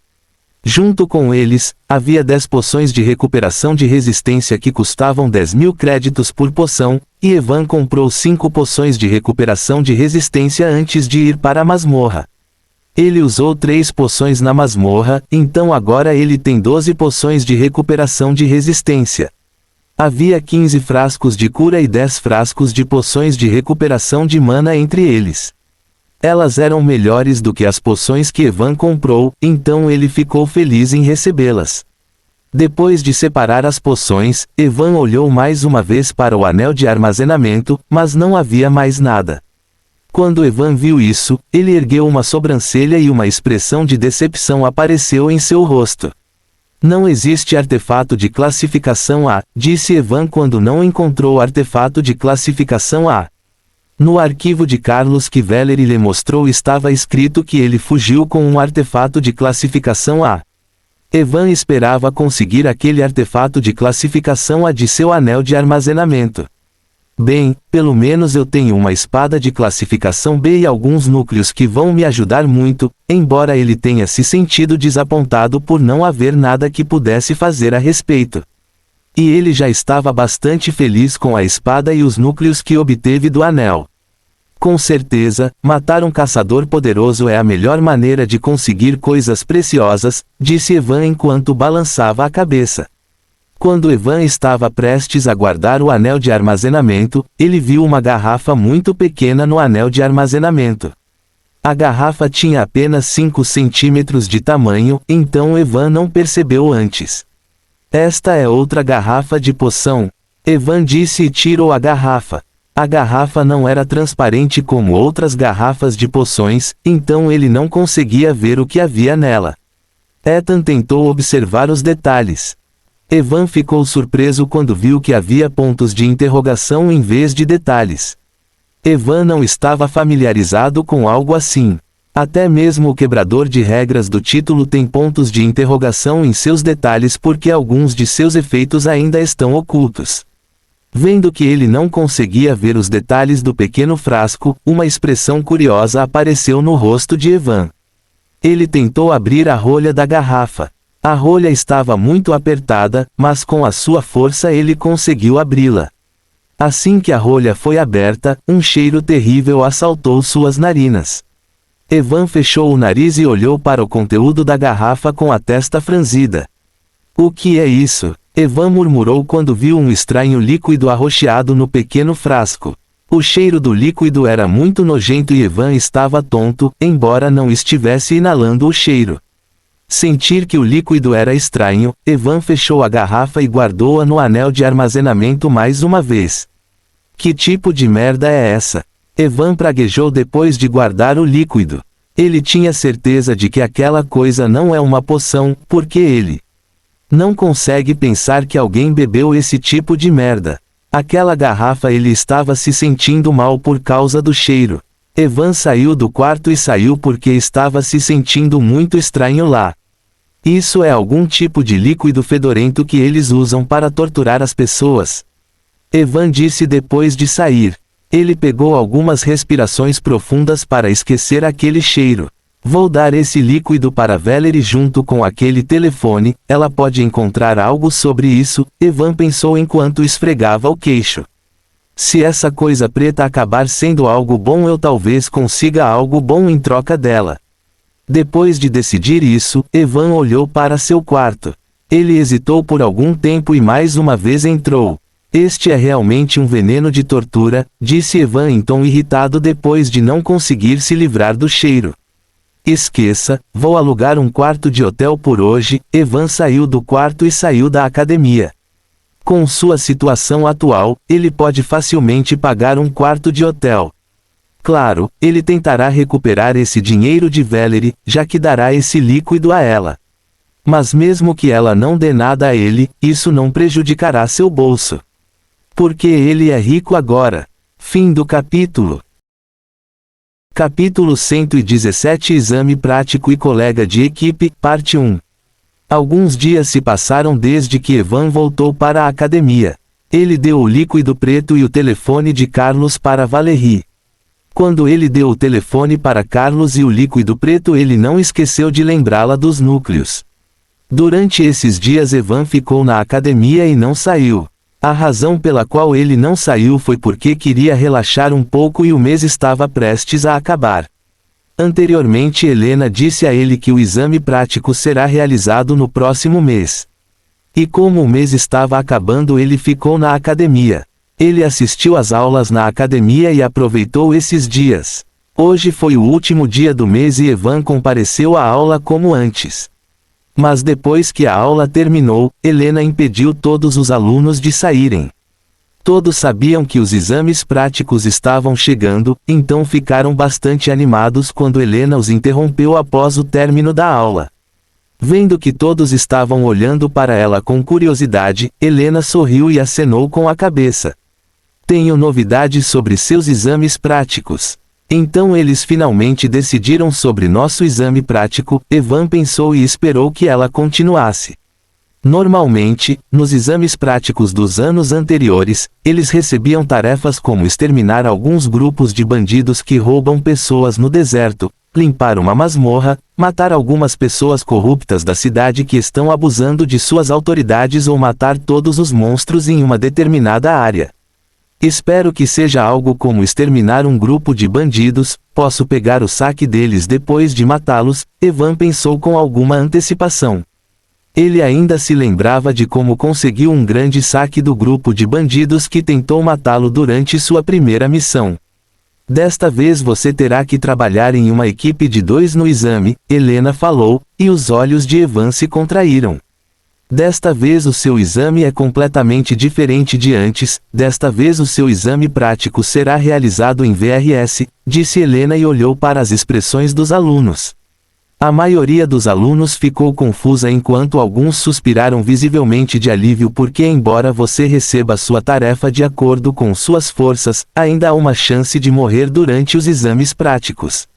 Junto com eles, havia 10 poções de recuperação de resistência que custavam 10.000 créditos por poção, e Evan comprou 5 poções de recuperação de resistência antes de ir para a masmorra. Ele usou 3 poções na masmorra, então agora ele tem 12 poções de recuperação de resistência. Havia 15 frascos de cura e 10 frascos de poções de recuperação de mana entre eles. Elas eram melhores do que as poções que Evan comprou, então ele ficou feliz em recebê-las. Depois de separar as poções, Evan olhou mais uma vez para o anel de armazenamento, mas não havia mais nada. Quando Evan viu isso, ele ergueu uma sobrancelha e uma expressão de decepção apareceu em seu rosto. Não existe artefato de classificação A, disse Evan quando não encontrou o artefato de classificação A. No arquivo de Carlos que Valerie lhe mostrou estava escrito que ele fugiu com um artefato de classificação A. Evan esperava conseguir aquele artefato de classificação A de seu anel de armazenamento. Bem, pelo menos eu tenho uma espada de classificação B e alguns núcleos que vão me ajudar muito, embora ele tenha se sentido desapontado por não haver nada que pudesse fazer a respeito. E ele já estava bastante feliz com a espada e os núcleos que obteve do anel. Com certeza, matar um caçador poderoso é a melhor maneira de conseguir coisas preciosas, disse Evan enquanto balançava a cabeça. Quando Evan estava prestes a guardar o anel de armazenamento, ele viu uma garrafa muito pequena no anel de armazenamento. A garrafa tinha apenas 5 centímetros de tamanho, então Evan não percebeu antes. Esta é outra garrafa de poção. Evan disse e tirou a garrafa. A garrafa não era transparente como outras garrafas de poções, então ele não conseguia ver o que havia nela. Ethan tentou observar os detalhes. Evan ficou surpreso quando viu que havia pontos de interrogação em vez de detalhes. Evan não estava familiarizado com algo assim. Até mesmo o quebrador de regras do título tem pontos de interrogação em seus detalhes porque alguns de seus efeitos ainda estão ocultos. Vendo que ele não conseguia ver os detalhes do pequeno frasco, uma expressão curiosa apareceu no rosto de Evan. Ele tentou abrir a rolha da garrafa. A rolha estava muito apertada, mas com a sua força ele conseguiu abri-la. Assim que a rolha foi aberta, um cheiro terrível assaltou suas narinas. Evan fechou o nariz e olhou para o conteúdo da garrafa com a testa franzida. O que é isso? Evan murmurou quando viu um estranho líquido arroxeado no pequeno frasco. O cheiro do líquido era muito nojento e Evan estava tonto, embora não estivesse inalando o cheiro. Sentir que o líquido era estranho, Evan fechou a garrafa e guardou-a no anel de armazenamento mais uma vez. Que tipo de merda é essa? Evan praguejou depois de guardar o líquido. Ele tinha certeza de que aquela coisa não é uma poção, porque ele não consegue pensar que alguém bebeu esse tipo de merda. Aquela garrafa, ele estava se sentindo mal por causa do cheiro. Evan saiu do quarto e saiu porque estava se sentindo muito estranho lá. Isso é algum tipo de líquido fedorento que eles usam para torturar as pessoas. Evan disse depois de sair. Ele pegou algumas respirações profundas para esquecer aquele cheiro. Vou dar esse líquido para Valerie junto com aquele telefone, ela pode encontrar algo sobre isso, Evan pensou enquanto esfregava o queixo. Se essa coisa preta acabar sendo algo bom, eu talvez consiga algo bom em troca dela. Depois de decidir isso, Evan olhou para seu quarto. Ele hesitou por algum tempo e mais uma vez entrou. Este é realmente um veneno de tortura, disse Evan em tom irritado depois de não conseguir se livrar do cheiro. Esqueça, vou alugar um quarto de hotel por hoje. Evan saiu do quarto e saiu da academia. Com sua situação atual, ele pode facilmente pagar um quarto de hotel. Claro, ele tentará recuperar esse dinheiro de Valerie, já que dará esse líquido a ela. Mas mesmo que ela não dê nada a ele, isso não prejudicará seu bolso. Porque ele é rico agora. Fim do capítulo. Capítulo 117 Exame prático e colega de equipe, parte 1. Alguns dias se passaram desde que Evan voltou para a academia. Ele deu o líquido preto e o telefone de Carlos para Valerie. Quando ele deu o telefone para Carlos e o líquido preto, ele não esqueceu de lembrá-la dos núcleos. Durante esses dias Evan ficou na academia e não saiu. A razão pela qual ele não saiu foi porque queria relaxar um pouco e o mês estava prestes a acabar. Anteriormente Helena disse a ele que o exame prático será realizado no próximo mês. E como o mês estava acabando, ele ficou na academia. Ele assistiu às aulas na academia e aproveitou esses dias. Hoje foi o último dia do mês e Evan compareceu à aula como antes. Mas depois que a aula terminou, Helena impediu todos os alunos de saírem. Todos sabiam que os exames práticos estavam chegando, então ficaram bastante animados quando Helena os interrompeu após o término da aula. Vendo que todos estavam olhando para ela com curiosidade, Helena sorriu e acenou com a cabeça. Tenho novidades sobre seus exames práticos. Então eles finalmente decidiram sobre nosso exame prático. Evan pensou e esperou que ela continuasse. Normalmente, nos exames práticos dos anos anteriores, eles recebiam tarefas como exterminar alguns grupos de bandidos que roubam pessoas no deserto, limpar uma masmorra, matar algumas pessoas corruptas da cidade que estão abusando de suas autoridades ou matar todos os monstros em uma determinada área. Espero que seja algo como exterminar um grupo de bandidos, posso pegar o saque deles depois de matá-los, Evan pensou com alguma antecipação. Ele ainda se lembrava de como conseguiu um grande saque do grupo de bandidos que tentou matá-lo durante sua primeira missão. Desta vez você terá que trabalhar em uma equipe de 2 no exame, Helena falou, e os olhos de Evan se contraíram. Desta vez o seu exame é completamente diferente de antes, desta vez o seu exame prático será realizado em VRS, disse Helena e olhou para as expressões dos alunos. A maioria dos alunos ficou confusa enquanto alguns suspiraram visivelmente de alívio porque embora você receba sua tarefa de acordo com suas forças, ainda há uma chance de morrer durante os exames práticos.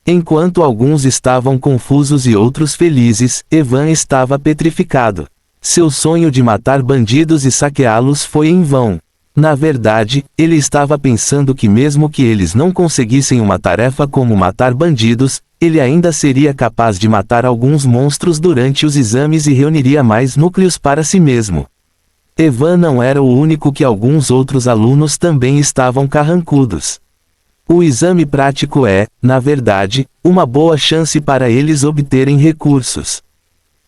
Enquanto alguns estavam confusos e outros felizes, Evan estava petrificado. Seu sonho de matar bandidos e saqueá-los foi em vão. Na verdade, ele estava pensando que mesmo que eles não conseguissem uma tarefa como matar bandidos, ele ainda seria capaz de matar alguns monstros durante os exames e reuniria mais núcleos para si mesmo. Evan não era o único que alguns outros alunos também estavam carrancudos. O exame prático é, na verdade, uma boa chance para eles obterem recursos.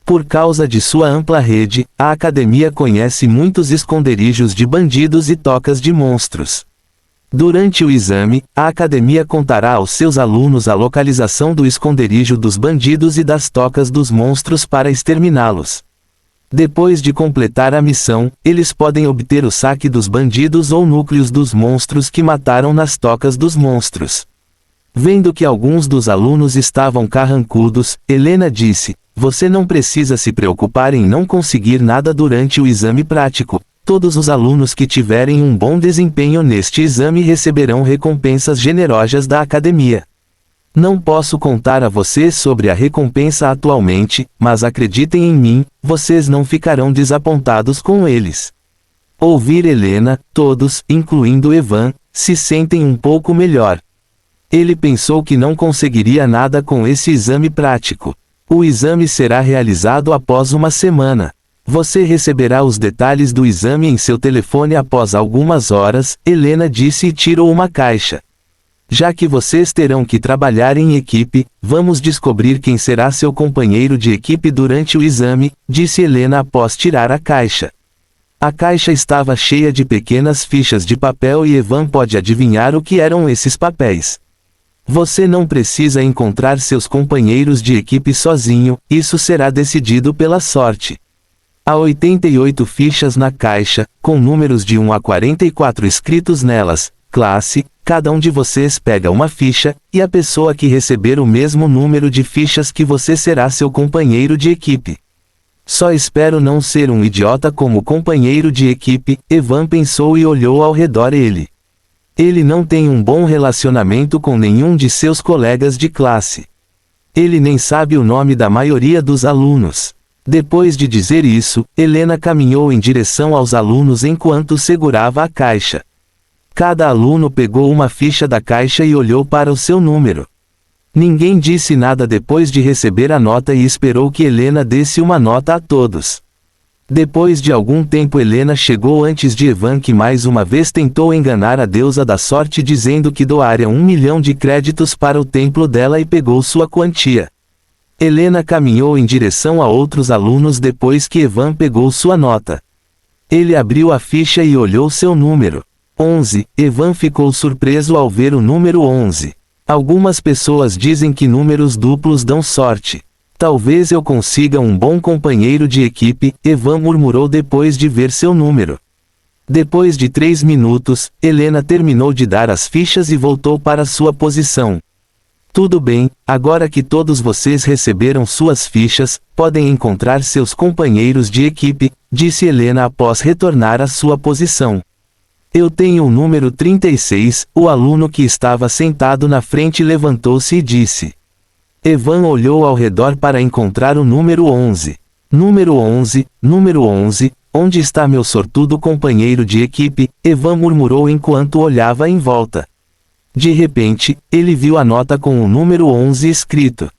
Por causa de sua ampla rede, a academia conhece muitos esconderijos de bandidos e tocas de monstros. Durante o exame, a academia contará aos seus alunos a localização do esconderijo dos bandidos e das tocas dos monstros para exterminá-los. Depois de completar a missão, eles podem obter o saque dos bandidos ou núcleos dos monstros que mataram nas tocas dos monstros. Vendo que alguns dos alunos estavam carrancudos, Helena disse: "Você não precisa se preocupar em não conseguir nada durante o exame prático. Todos os alunos que tiverem um bom desempenho neste exame receberão recompensas generosas da academia. Não posso contar a vocês sobre a recompensa atualmente, mas acreditem em mim, vocês não ficarão desapontados com eles." Ouvir Helena, todos, incluindo Evan, se sentem um pouco melhor. Ele pensou que não conseguiria nada com esse exame prático. O exame será realizado após uma semana. Você receberá os detalhes do exame em seu telefone após algumas horas, Helena disse e tirou uma caixa. Já que vocês terão que trabalhar em equipe, vamos descobrir quem será seu companheiro de equipe durante o exame, disse Helena após tirar a caixa. A caixa estava cheia de pequenas fichas de papel e Evan pode adivinhar o que eram esses papéis. Você não precisa encontrar seus companheiros de equipe sozinho, isso será decidido pela sorte. Há 88 fichas na caixa, com números de 1 a 44 escritos nelas. Classe, cada um de vocês pega uma ficha, e a pessoa que receber o mesmo número de fichas que você será seu companheiro de equipe. Só espero não ser um idiota como companheiro de equipe, Evan pensou e olhou ao redor Ele não tem um bom relacionamento com nenhum de seus colegas de classe. Ele nem sabe o nome da maioria dos alunos. Depois de dizer isso, Helena caminhou em direção aos alunos enquanto segurava a caixa. Cada aluno pegou uma ficha da caixa e olhou para o seu número. Ninguém disse nada depois de receber a nota e esperou que Helena desse uma nota a todos. Depois de algum tempo Helena chegou antes de Evan, que mais uma vez tentou enganar a deusa da sorte dizendo que doaria 1 milhão de créditos para o templo dela e pegou sua quantia. Helena caminhou em direção a outros alunos depois que Evan pegou sua nota. Ele abriu a ficha e olhou seu número. 11. Evan ficou surpreso ao ver o número 11. Algumas pessoas dizem que números duplos dão sorte. Talvez eu consiga um bom companheiro de equipe, Evan murmurou depois de ver seu número. Depois de 3 minutos, Helena terminou de dar as fichas e voltou para sua posição. Tudo bem, agora que todos vocês receberam suas fichas, podem encontrar seus companheiros de equipe, disse Helena após retornar à sua posição. Eu tenho o número 36, o aluno que estava sentado na frente levantou-se e disse. Evan olhou ao redor para encontrar o número 11. Número 11, onde está meu sortudo companheiro de equipe? Evan murmurou enquanto olhava em volta. De repente, ele viu a nota com o número 11 escrito.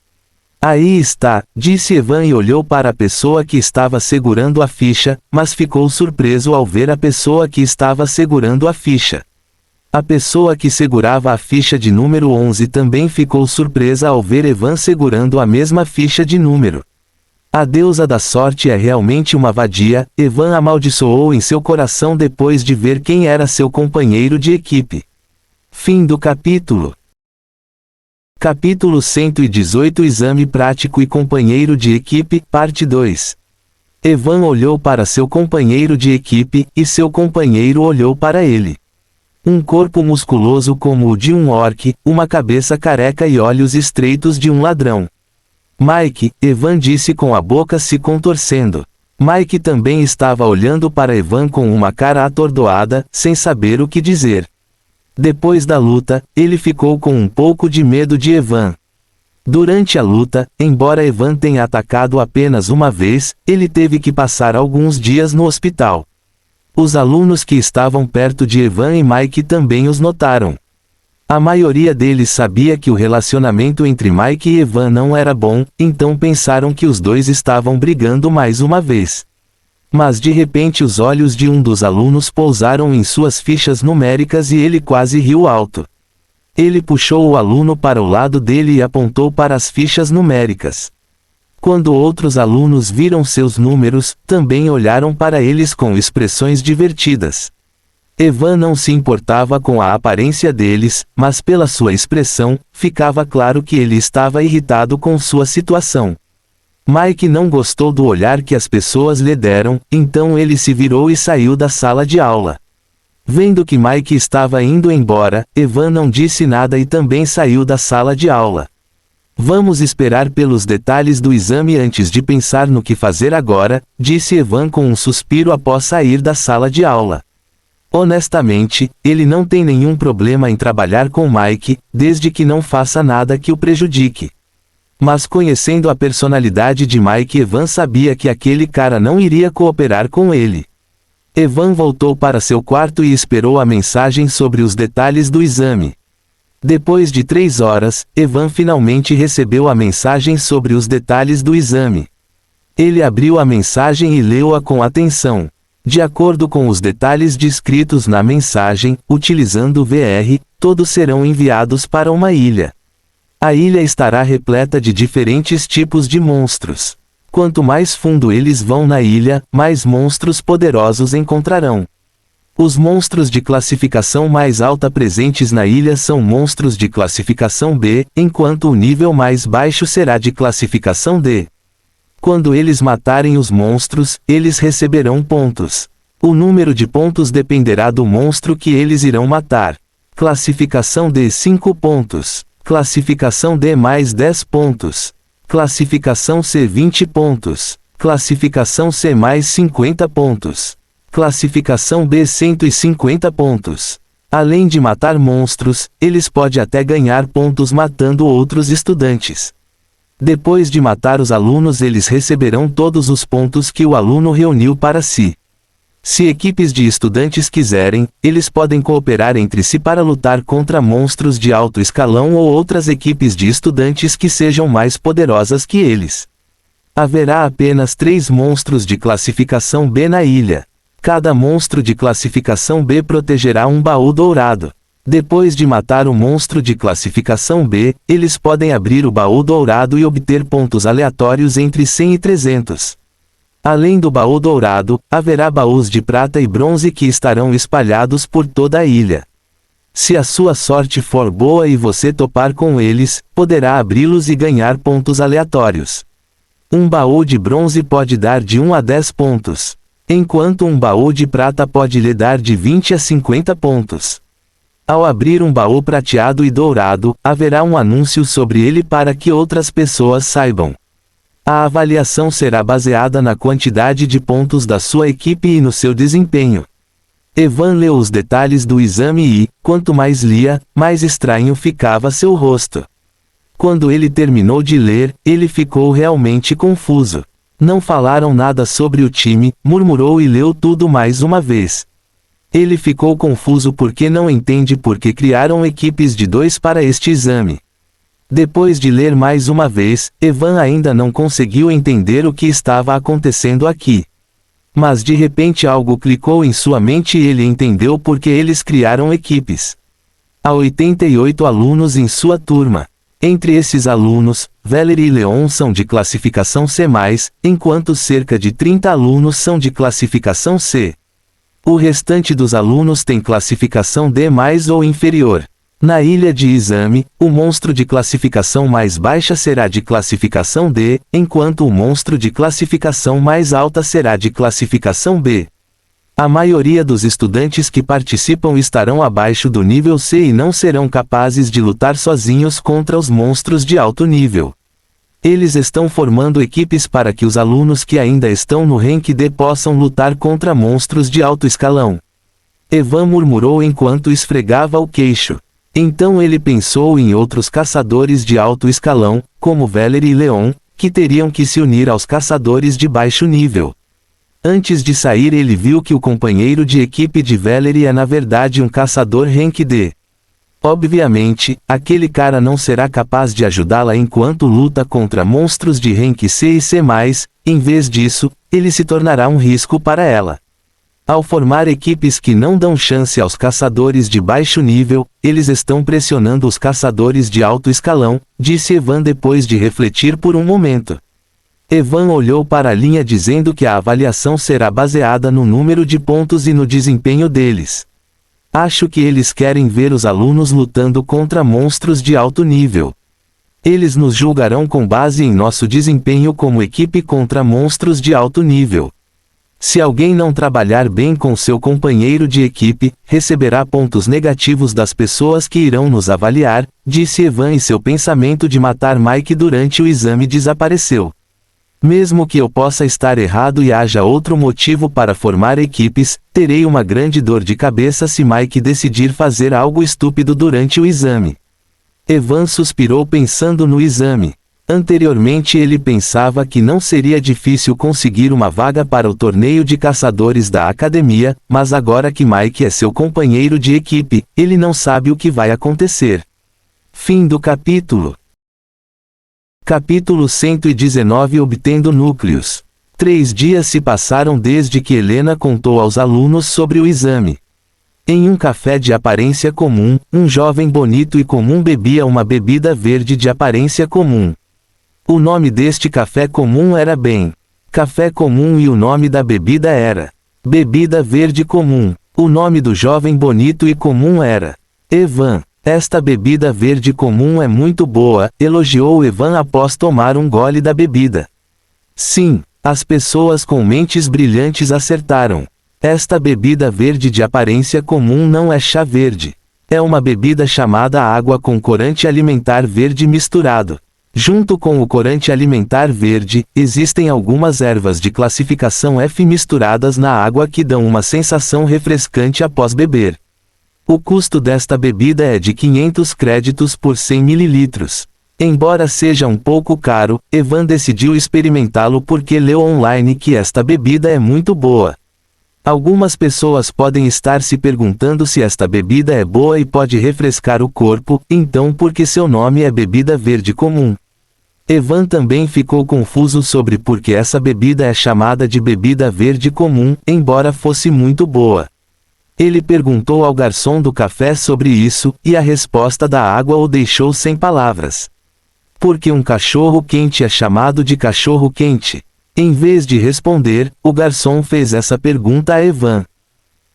Aí está, disse Evan e olhou para a pessoa que estava segurando a ficha, mas ficou surpreso ao ver a pessoa que estava segurando a ficha. A pessoa que segurava a ficha de número 11 também ficou surpresa ao ver Evan segurando a mesma ficha de número. A deusa da sorte é realmente uma vadia, Evan amaldiçoou em seu coração depois de ver quem era seu companheiro de equipe. Fim do capítulo. Capítulo 118 Exame prático e companheiro de equipe, parte 2. Evan olhou para seu companheiro de equipe, e seu companheiro olhou para ele. Um corpo musculoso como o de um orc, uma cabeça careca e olhos estreitos de um ladrão. Mike, Evan disse com a boca se contorcendo. Mike também estava olhando para Evan com uma cara atordoada, sem saber o que dizer. Depois da luta, ele ficou com um pouco de medo de Evan. Durante a luta, embora Evan tenha atacado apenas uma vez, ele teve que passar alguns dias no hospital. Os alunos que estavam perto de Evan e Mike também os notaram. A maioria deles sabia que o relacionamento entre Mike e Evan não era bom, então pensaram que os dois estavam brigando mais uma vez. Mas de repente os olhos de um dos alunos pousaram em suas fichas numéricas e ele quase riu alto. Ele puxou o aluno para o lado dele e apontou para as fichas numéricas. Quando outros alunos viram seus números, também olharam para eles com expressões divertidas. Evan não se importava com a aparência deles, mas pela sua expressão, ficava claro que ele estava irritado com sua situação. Mike não gostou do olhar que as pessoas lhe deram, então ele se virou e saiu da sala de aula. Vendo que Mike estava indo embora, Evan não disse nada e também saiu da sala de aula. Vamos esperar pelos detalhes do exame antes de pensar no que fazer agora, disse Evan com um suspiro após sair da sala de aula. Honestamente, ele não tem nenhum problema em trabalhar com Mike, desde que não faça nada que o prejudique. Mas conhecendo a personalidade de Mike, Evan sabia que aquele cara não iria cooperar com ele. Evan voltou para seu quarto e esperou a mensagem sobre os detalhes do exame. Depois de 3 horas, Evan finalmente recebeu a mensagem sobre os detalhes do exame. Ele abriu a mensagem e leu-a com atenção. De acordo com os detalhes descritos na mensagem, utilizando o VR, todos serão enviados para uma ilha. A ilha estará repleta de diferentes tipos de monstros. Quanto mais fundo eles vão na ilha, mais monstros poderosos encontrarão. Os monstros de classificação mais alta presentes na ilha são monstros de classificação B, enquanto o nível mais baixo será de classificação D. Quando eles matarem os monstros, eles receberão pontos. O número de pontos dependerá do monstro que eles irão matar. Classificação D 5 pontos. Classificação D mais 10 pontos. Classificação C 20 pontos. Classificação C mais 50 pontos. Classificação B 150 pontos. Além de matar monstros, eles podem até ganhar pontos matando outros estudantes. Depois de matar os alunos, eles receberão todos os pontos que o aluno reuniu para si. Se equipes de estudantes quiserem, eles podem cooperar entre si para lutar contra monstros de alto escalão ou outras equipes de estudantes que sejam mais poderosas que eles. Haverá apenas 3 monstros de classificação B na ilha. Cada monstro de classificação B protegerá um baú dourado. Depois de matar o monstro de classificação B, eles podem abrir o baú dourado e obter pontos aleatórios entre 100 e 300. Além do baú dourado, haverá baús de prata e bronze que estarão espalhados por toda a ilha. Se a sua sorte for boa e você topar com eles, poderá abri-los e ganhar pontos aleatórios. Um baú de bronze pode dar de 1 a 10 pontos. Enquanto um baú de prata pode lhe dar de 20 a 50 pontos. Ao abrir um baú prateado e dourado, haverá um anúncio sobre ele para que outras pessoas saibam. A avaliação será baseada na quantidade de pontos da sua equipe e no seu desempenho. Evan leu os detalhes do exame e, quanto mais lia, mais estranho ficava seu rosto. Quando ele terminou de ler, ele ficou realmente confuso. Não falaram nada sobre o time, murmurou e leu tudo mais uma vez. Ele ficou confuso porque não entende por que criaram equipes de 2 para este exame. Depois de ler mais uma vez, Evan ainda não conseguiu entender o que estava acontecendo aqui. Mas de repente algo clicou em sua mente e ele entendeu por que eles criaram equipes. Há 88 alunos em sua turma. Entre esses alunos, Valerie e Leon são de classificação C+, enquanto cerca de 30 alunos são de classificação C. O restante dos alunos tem classificação D+, ou inferior. Na ilha de exame, o monstro de classificação mais baixa será de classificação D, enquanto o monstro de classificação mais alta será de classificação B. A maioria dos estudantes que participam estarão abaixo do nível C e não serão capazes de lutar sozinhos contra os monstros de alto nível. Eles estão formando equipes para que os alunos que ainda estão no rank D possam lutar contra monstros de alto escalão. Evan murmurou enquanto esfregava o queixo. Então ele pensou em outros caçadores de alto escalão, como Valerie e Leon, que teriam que se unir aos caçadores de baixo nível. Antes de sair ele viu que o companheiro de equipe de Valerie é na verdade um caçador rank D. Obviamente, aquele cara não será capaz de ajudá-la enquanto luta contra monstros de rank C e C+, em vez disso, ele se tornará um risco para ela. Ao formar equipes que não dão chance aos caçadores de baixo nível, eles estão pressionando os caçadores de alto escalão, disse Evan depois de refletir por um momento. Evan olhou para a linha dizendo que a avaliação será baseada no número de pontos e no desempenho deles. Acho que eles querem ver os alunos lutando contra monstros de alto nível. Eles nos julgarão com base em nosso desempenho como equipe contra monstros de alto nível. Se alguém não trabalhar bem com seu companheiro de equipe, receberá pontos negativos das pessoas que irão nos avaliar, disse Evan, e seu pensamento de matar Mike durante o exame desapareceu. Mesmo que eu possa estar errado e haja outro motivo para formar equipes, terei uma grande dor de cabeça se Mike decidir fazer algo estúpido durante o exame. Evan suspirou pensando no exame. Anteriormente ele pensava que não seria difícil conseguir uma vaga para o torneio de caçadores da academia, mas agora que Mike é seu companheiro de equipe, ele não sabe o que vai acontecer. Fim do capítulo. Capítulo 119. Obtendo núcleos. 3 dias se passaram desde que Helena contou aos alunos sobre o exame. Em um café de aparência comum, um jovem bonito e comum bebia uma bebida verde de aparência comum. O nome deste café comum era bem Café Comum e o nome da bebida era Bebida Verde Comum. O nome do jovem bonito e comum era Evan. Esta bebida verde comum é muito boa, elogiou Evan após tomar um gole da bebida. Sim, as pessoas com mentes brilhantes acertaram. Esta bebida verde de aparência comum não é chá verde. É uma bebida chamada água com corante alimentar verde misturado. Junto com o corante alimentar verde, existem algumas ervas de classificação F misturadas na água que dão uma sensação refrescante após beber. O custo desta bebida é de 500 créditos por 100 ml. Embora seja um pouco caro, Evan decidiu experimentá-lo porque leu online que esta bebida é muito boa. Algumas pessoas podem estar se perguntando se esta bebida é boa e pode refrescar o corpo, então por que seu nome é bebida verde comum? Evan também ficou confuso sobre por que essa bebida é chamada de bebida verde comum, embora fosse muito boa. Ele perguntou ao garçom do café sobre isso, e a resposta da água o deixou sem palavras. Por que um cachorro quente é chamado de cachorro quente? Em vez de responder, o garçom fez essa pergunta a Evan.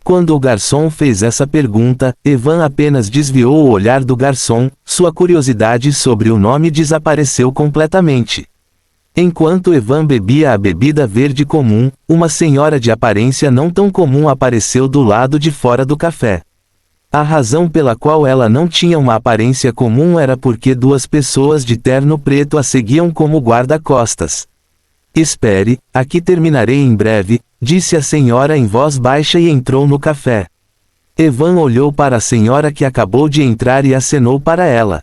Quando o garçom fez essa pergunta, Evan apenas desviou o olhar do garçom, sua curiosidade sobre o nome desapareceu completamente. Enquanto Evan bebia a bebida verde comum, uma senhora de aparência não tão comum apareceu do lado de fora do café. A razão pela qual ela não tinha uma aparência comum era porque 2 pessoas de terno preto a seguiam como guarda-costas. Espere, aqui terminarei em breve, disse a senhora em voz baixa e entrou no café. Evan olhou para a senhora que acabou de entrar e acenou para ela.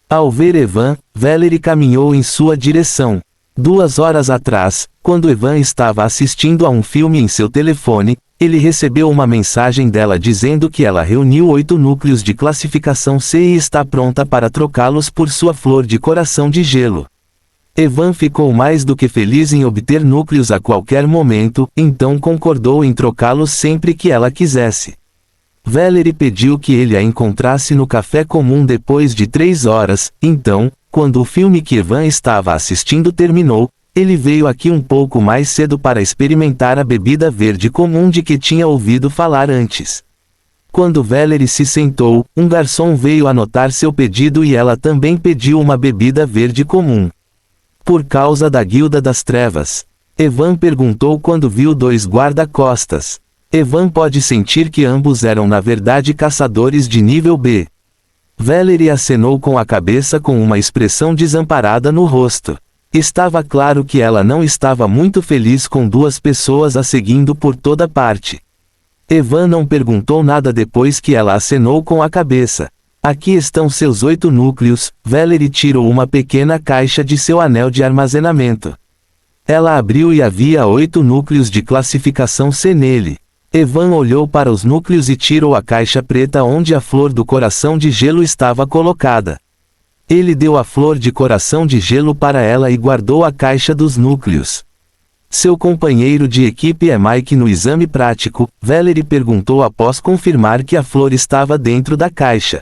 Ao ver Evan, Valerie caminhou em sua direção. 2 horas atrás, quando Evan estava assistindo a um filme em seu telefone, ele recebeu uma mensagem dela dizendo que ela reuniu 8 núcleos de classificação C e está pronta para trocá-los por sua flor de coração de gelo. Evan ficou mais do que feliz em obter núcleos a qualquer momento, então concordou em trocá-los sempre que ela quisesse. Valerie pediu que ele a encontrasse no café comum depois de 3 horas, então, quando o filme que Evan estava assistindo terminou, ele veio aqui um pouco mais cedo para experimentar a bebida verde comum de que tinha ouvido falar antes. Quando Valerie se sentou, um garçom veio anotar seu pedido e ela também pediu uma bebida verde comum. Por causa da Guilda das Trevas? Evan perguntou quando viu 2 guarda-costas. Evan pode sentir que ambos eram na verdade caçadores de nível B. Valerie acenou com a cabeça com uma expressão desamparada no rosto. Estava claro que ela não estava muito feliz com 2 pessoas a seguindo por toda parte. Evan não perguntou nada depois que ela acenou com a cabeça. Aqui estão seus 8 núcleos. Valerie tirou uma pequena caixa de seu anel de armazenamento. Ela abriu e havia 8 núcleos de classificação C nele. Evan olhou para os núcleos e tirou a caixa preta onde a flor do coração de gelo estava colocada. Ele deu a flor de coração de gelo para ela e guardou a caixa dos núcleos. Seu companheiro de equipe é Mike no exame prático, Valerie perguntou após confirmar que a flor estava dentro da caixa.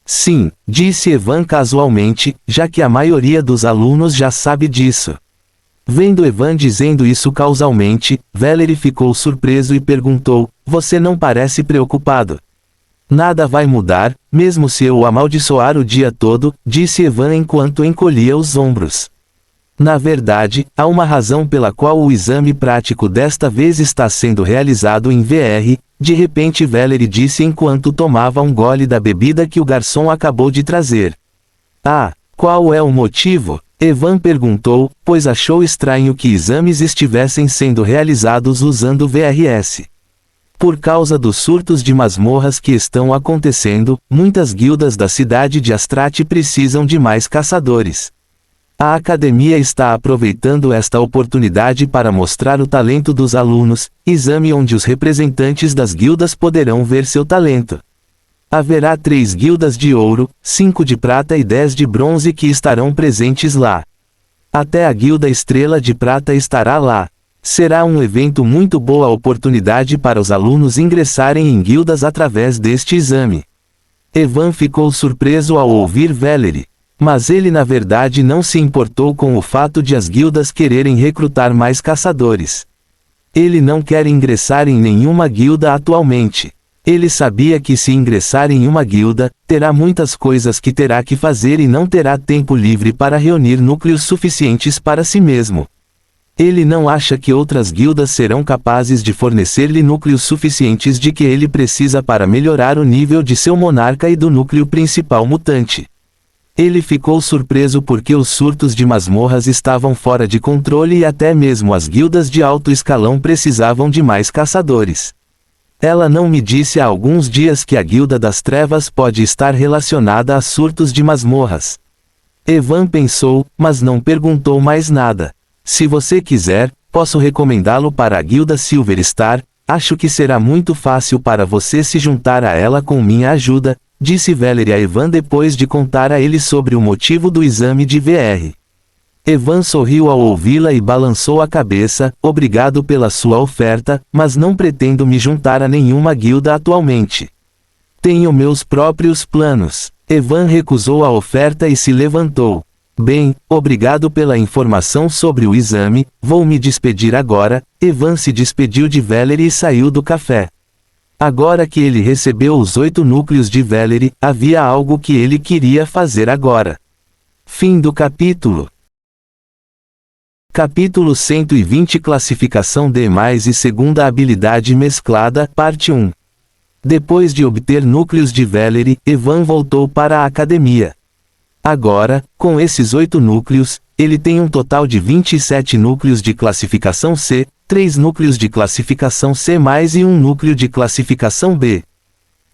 Sim, disse Evan casualmente, já que a maioria dos alunos já sabe disso. Vendo Evan dizendo isso causalmente, Valerie ficou surpreso e perguntou, você não parece preocupado? Nada vai mudar, mesmo se eu o amaldiçoar o dia todo, disse Evan enquanto encolhia os ombros. Na verdade, há uma razão pela qual o exame prático desta vez está sendo realizado em VR, de repente Valerie disse enquanto tomava um gole da bebida que o garçom acabou de trazer. Ah, qual é o motivo? Evan perguntou, pois achou estranho que exames estivessem sendo realizados usando VRS. Por causa dos surtos de masmorras que estão acontecendo, muitas guildas da cidade de Astarte precisam de mais caçadores. A academia está aproveitando esta oportunidade para mostrar o talento dos alunos, exame onde os representantes das guildas poderão ver seu talento. Haverá 3 guildas de ouro, 5 de prata e 10 de bronze que estarão presentes lá. Até a guilda Estrela de Prata estará lá. Será um evento muito boa oportunidade para os alunos ingressarem em guildas através deste exame. Evan ficou surpreso ao ouvir Valerie. Mas ele na verdade não se importou com o fato de as guildas quererem recrutar mais caçadores. Ele não quer ingressar em nenhuma guilda atualmente. Ele sabia que se ingressar em uma guilda, terá muitas coisas que terá que fazer e não terá tempo livre para reunir núcleos suficientes para si mesmo. Ele não acha que outras guildas serão capazes de fornecer-lhe núcleos suficientes de que ele precisa para melhorar o nível de seu monarca e do núcleo principal mutante. Ele ficou surpreso porque os surtos de masmorras estavam fora de controle e até mesmo as guildas de alto escalão precisavam de mais caçadores. Ela não me disse há alguns dias que a Guilda das Trevas pode estar relacionada a surtos de masmorras. Evan pensou, mas não perguntou mais nada. Se você quiser, posso recomendá-lo para a Guilda Silver Star, acho que será muito fácil para você se juntar a ela com minha ajuda, disse Valerie a Evan depois de contar a ele sobre o motivo do exame de VR. Evan sorriu ao ouvi-la e balançou a cabeça, obrigado pela sua oferta, mas não pretendo me juntar a nenhuma guilda atualmente. Tenho meus próprios planos. Evan recusou a oferta e se levantou. Bem, obrigado pela informação sobre o exame, vou me despedir agora. Evan se despediu de Valerie e saiu do café. Agora que ele recebeu os 8 núcleos de Valerie, havia algo que ele queria fazer agora. Fim do capítulo. Capítulo 120 Classificação D+, e segunda habilidade mesclada, parte 1. Depois de obter núcleos de Valerie, Evan voltou para a academia. Agora, com esses 8 núcleos, ele tem um total de 27 núcleos de classificação C, 3 núcleos de classificação C+, e 1 núcleo de classificação B.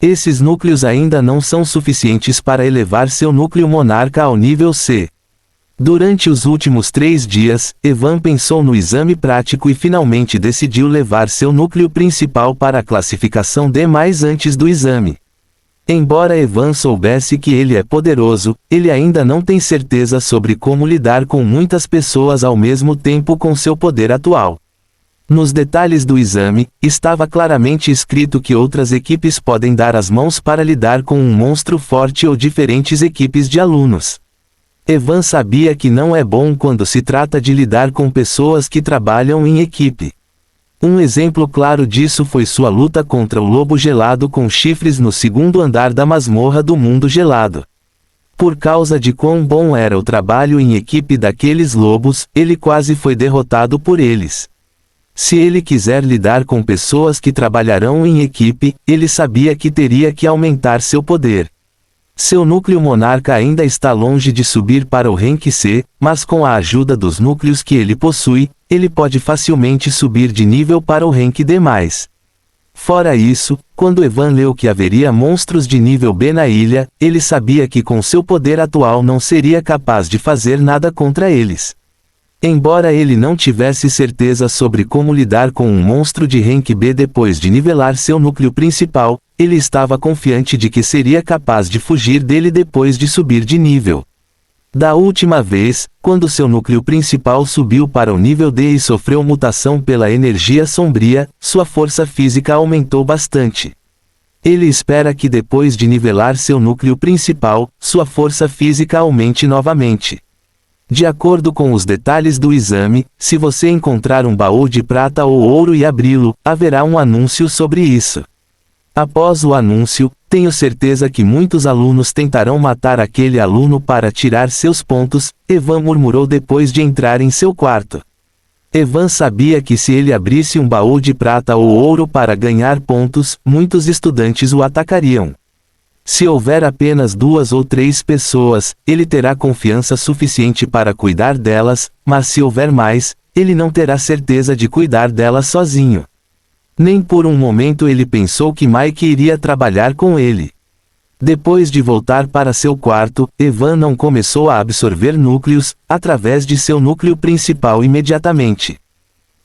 Esses núcleos ainda não são suficientes para elevar seu núcleo monarca ao nível C. Durante os últimos 3 dias, Evan pensou no exame prático e finalmente decidiu levar seu núcleo principal para a classificação D+, antes do exame. Embora Evan soubesse que ele é poderoso, ele ainda não tem certeza sobre como lidar com muitas pessoas ao mesmo tempo com seu poder atual. Nos detalhes do exame, estava claramente escrito que outras equipes podem dar as mãos para lidar com um monstro forte ou diferentes equipes de alunos. Evan sabia que não é bom quando se trata de lidar com pessoas que trabalham em equipe. Um exemplo claro disso foi sua luta contra o lobo gelado com chifres no segundo andar da masmorra do mundo gelado. Por causa de quão bom era o trabalho em equipe daqueles lobos, ele quase foi derrotado por eles. Se ele quiser lidar com pessoas que trabalharão em equipe, ele sabia que teria que aumentar seu poder. Seu núcleo monarca ainda está longe de subir para o rank C, mas com a ajuda dos núcleos que ele possui, ele pode facilmente subir de nível para o rank D+. Fora isso, quando Evan leu que haveria monstros de nível B na ilha, ele sabia que com seu poder atual não seria capaz de fazer nada contra eles. Embora ele não tivesse certeza sobre como lidar com um monstro de rank B depois de nivelar seu núcleo principal, ele estava confiante de que seria capaz de fugir dele depois de subir de nível. Da última vez, quando seu núcleo principal subiu para o nível D e sofreu mutação pela energia sombria, sua força física aumentou bastante. Ele espera que depois de nivelar seu núcleo principal, sua força física aumente novamente. De acordo com os detalhes do exame, se você encontrar um baú de prata ou ouro e abri-lo, haverá um anúncio sobre isso. Após o anúncio, Tenho certeza que muitos alunos tentarão matar aquele aluno para tirar seus pontos, Evan murmurou depois de entrar em seu quarto. Evan sabia que se ele abrisse um baú de prata ou ouro para ganhar pontos, muitos estudantes o atacariam. Se houver apenas 2 ou 3 pessoas, ele terá confiança suficiente para cuidar delas, mas se houver mais, ele não terá certeza de cuidar delas sozinho. Nem por um momento ele pensou que Mike iria trabalhar com ele. Depois de voltar para seu quarto, Evan não começou a absorver núcleos, através de seu núcleo principal imediatamente.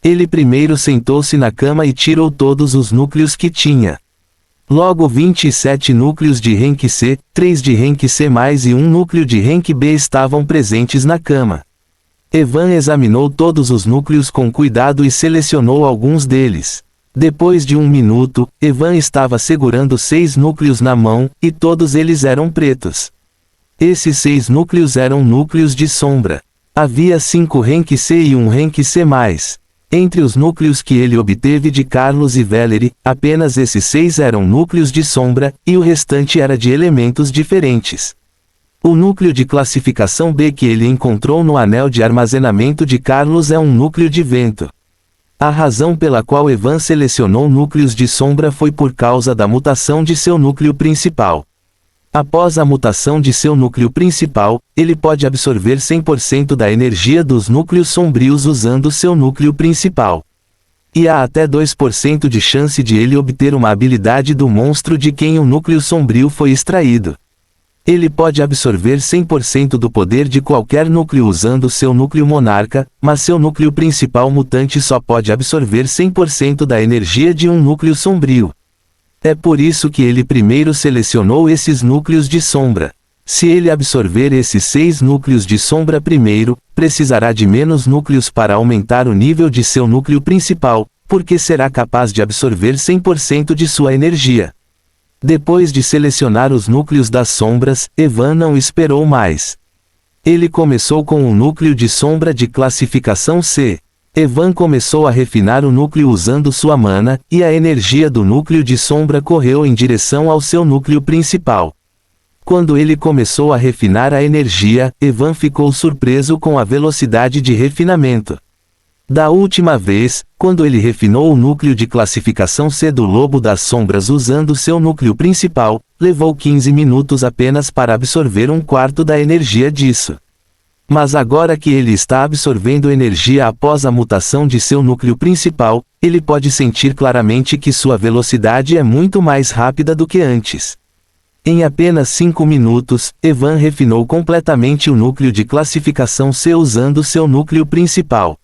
Ele primeiro sentou-se na cama e tirou todos os núcleos que tinha. Logo 27 núcleos de Rank C, 3 de Rank C+, e um núcleo de Rank B estavam presentes na cama. Evan examinou todos os núcleos com cuidado e selecionou alguns deles. Depois de 1 minuto, Evan estava segurando 6 núcleos na mão, e todos eles eram pretos. Esses 6 núcleos eram núcleos de sombra. Havia 5 Rank C e 1 Rank C+. Entre os núcleos que ele obteve de Carlos e Valerie, apenas esses 6 eram núcleos de sombra, e o restante era de elementos diferentes. O núcleo de classificação B que ele encontrou no anel de armazenamento de Carlos é um núcleo de vento. A razão pela qual Evan selecionou núcleos de sombra foi por causa da mutação de seu núcleo principal. Após a mutação de seu núcleo principal, ele pode absorver 100% da energia dos núcleos sombrios usando seu núcleo principal. E há até 2% de chance de ele obter uma habilidade do monstro de quem o núcleo sombrio foi extraído. Ele pode absorver 100% do poder de qualquer núcleo usando seu núcleo monarca, mas seu núcleo principal mutante só pode absorver 100% da energia de um núcleo sombrio. É por isso que ele primeiro selecionou esses núcleos de sombra. Se ele absorver esses 6 núcleos de sombra primeiro, precisará de menos núcleos para aumentar o nível de seu núcleo principal, porque será capaz de absorver 100% de sua energia. Depois de selecionar os núcleos das sombras, Evan não esperou mais. Ele começou com um núcleo de sombra de classificação C. Evan começou a refinar o núcleo usando sua mana, e a energia do núcleo de sombra correu em direção ao seu núcleo principal. Quando ele começou a refinar a energia, Evan ficou surpreso com a velocidade de refinamento. Da última vez, quando ele refinou o núcleo de classificação C do Lobo das Sombras usando seu núcleo principal, levou 15 minutos apenas para absorver 1/4 da energia disso. Mas agora que ele está absorvendo energia após a mutação de seu núcleo principal, ele pode sentir claramente que sua velocidade é muito mais rápida do que antes. Em apenas 5 minutos, Evan refinou completamente o núcleo de classificação C usando seu núcleo principal.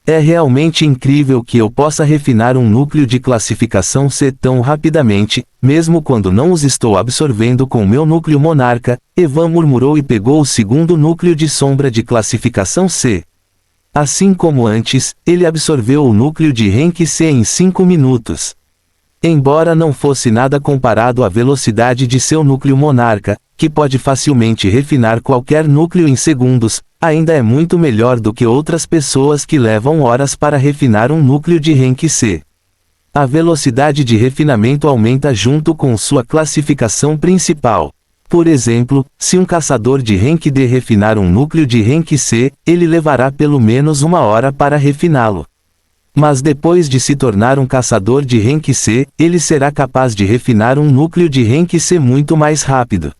É realmente incrível que eu possa refinar um núcleo de classificação C tão rapidamente, mesmo quando não os estou absorvendo com meu núcleo monarca, Evan murmurou e pegou o segundo núcleo de sombra de classificação C. Assim como antes, ele absorveu o núcleo de Rank C em 5 minutos. Embora não fosse nada comparado à velocidade de seu núcleo monarca, que pode facilmente refinar qualquer núcleo em segundos, ainda é muito melhor do que outras pessoas que levam horas para refinar um núcleo de Rank C. A velocidade de refinamento aumenta junto com sua classificação principal. Por exemplo, se um caçador de Rank D refinar um núcleo de Rank C, ele levará pelo menos 1 hora para refiná-lo. Mas depois de se tornar um caçador de Rank C, ele será capaz de refinar um núcleo de Rank C muito mais rápido.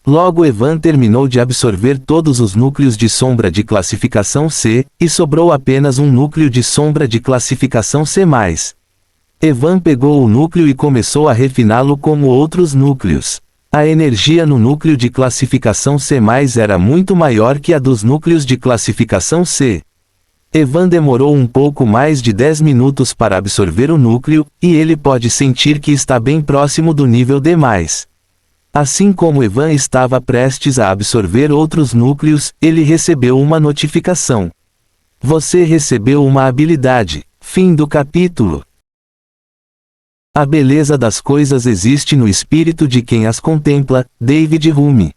Logo Evan terminou de absorver todos os núcleos de sombra de classificação C, e sobrou apenas um núcleo de sombra de classificação C+. Evan pegou o núcleo e começou a refiná-lo como outros núcleos. A energia no núcleo de classificação C+, era muito maior que a dos núcleos de classificação C. Evan demorou um pouco mais de 10 minutos para absorver o núcleo, e ele pode sentir que está bem próximo do nível D+. Assim como Evan estava prestes a absorver outros núcleos, ele recebeu uma notificação. Você recebeu uma habilidade. Fim do capítulo. A beleza das coisas existe no espírito de quem as contempla, David Hume.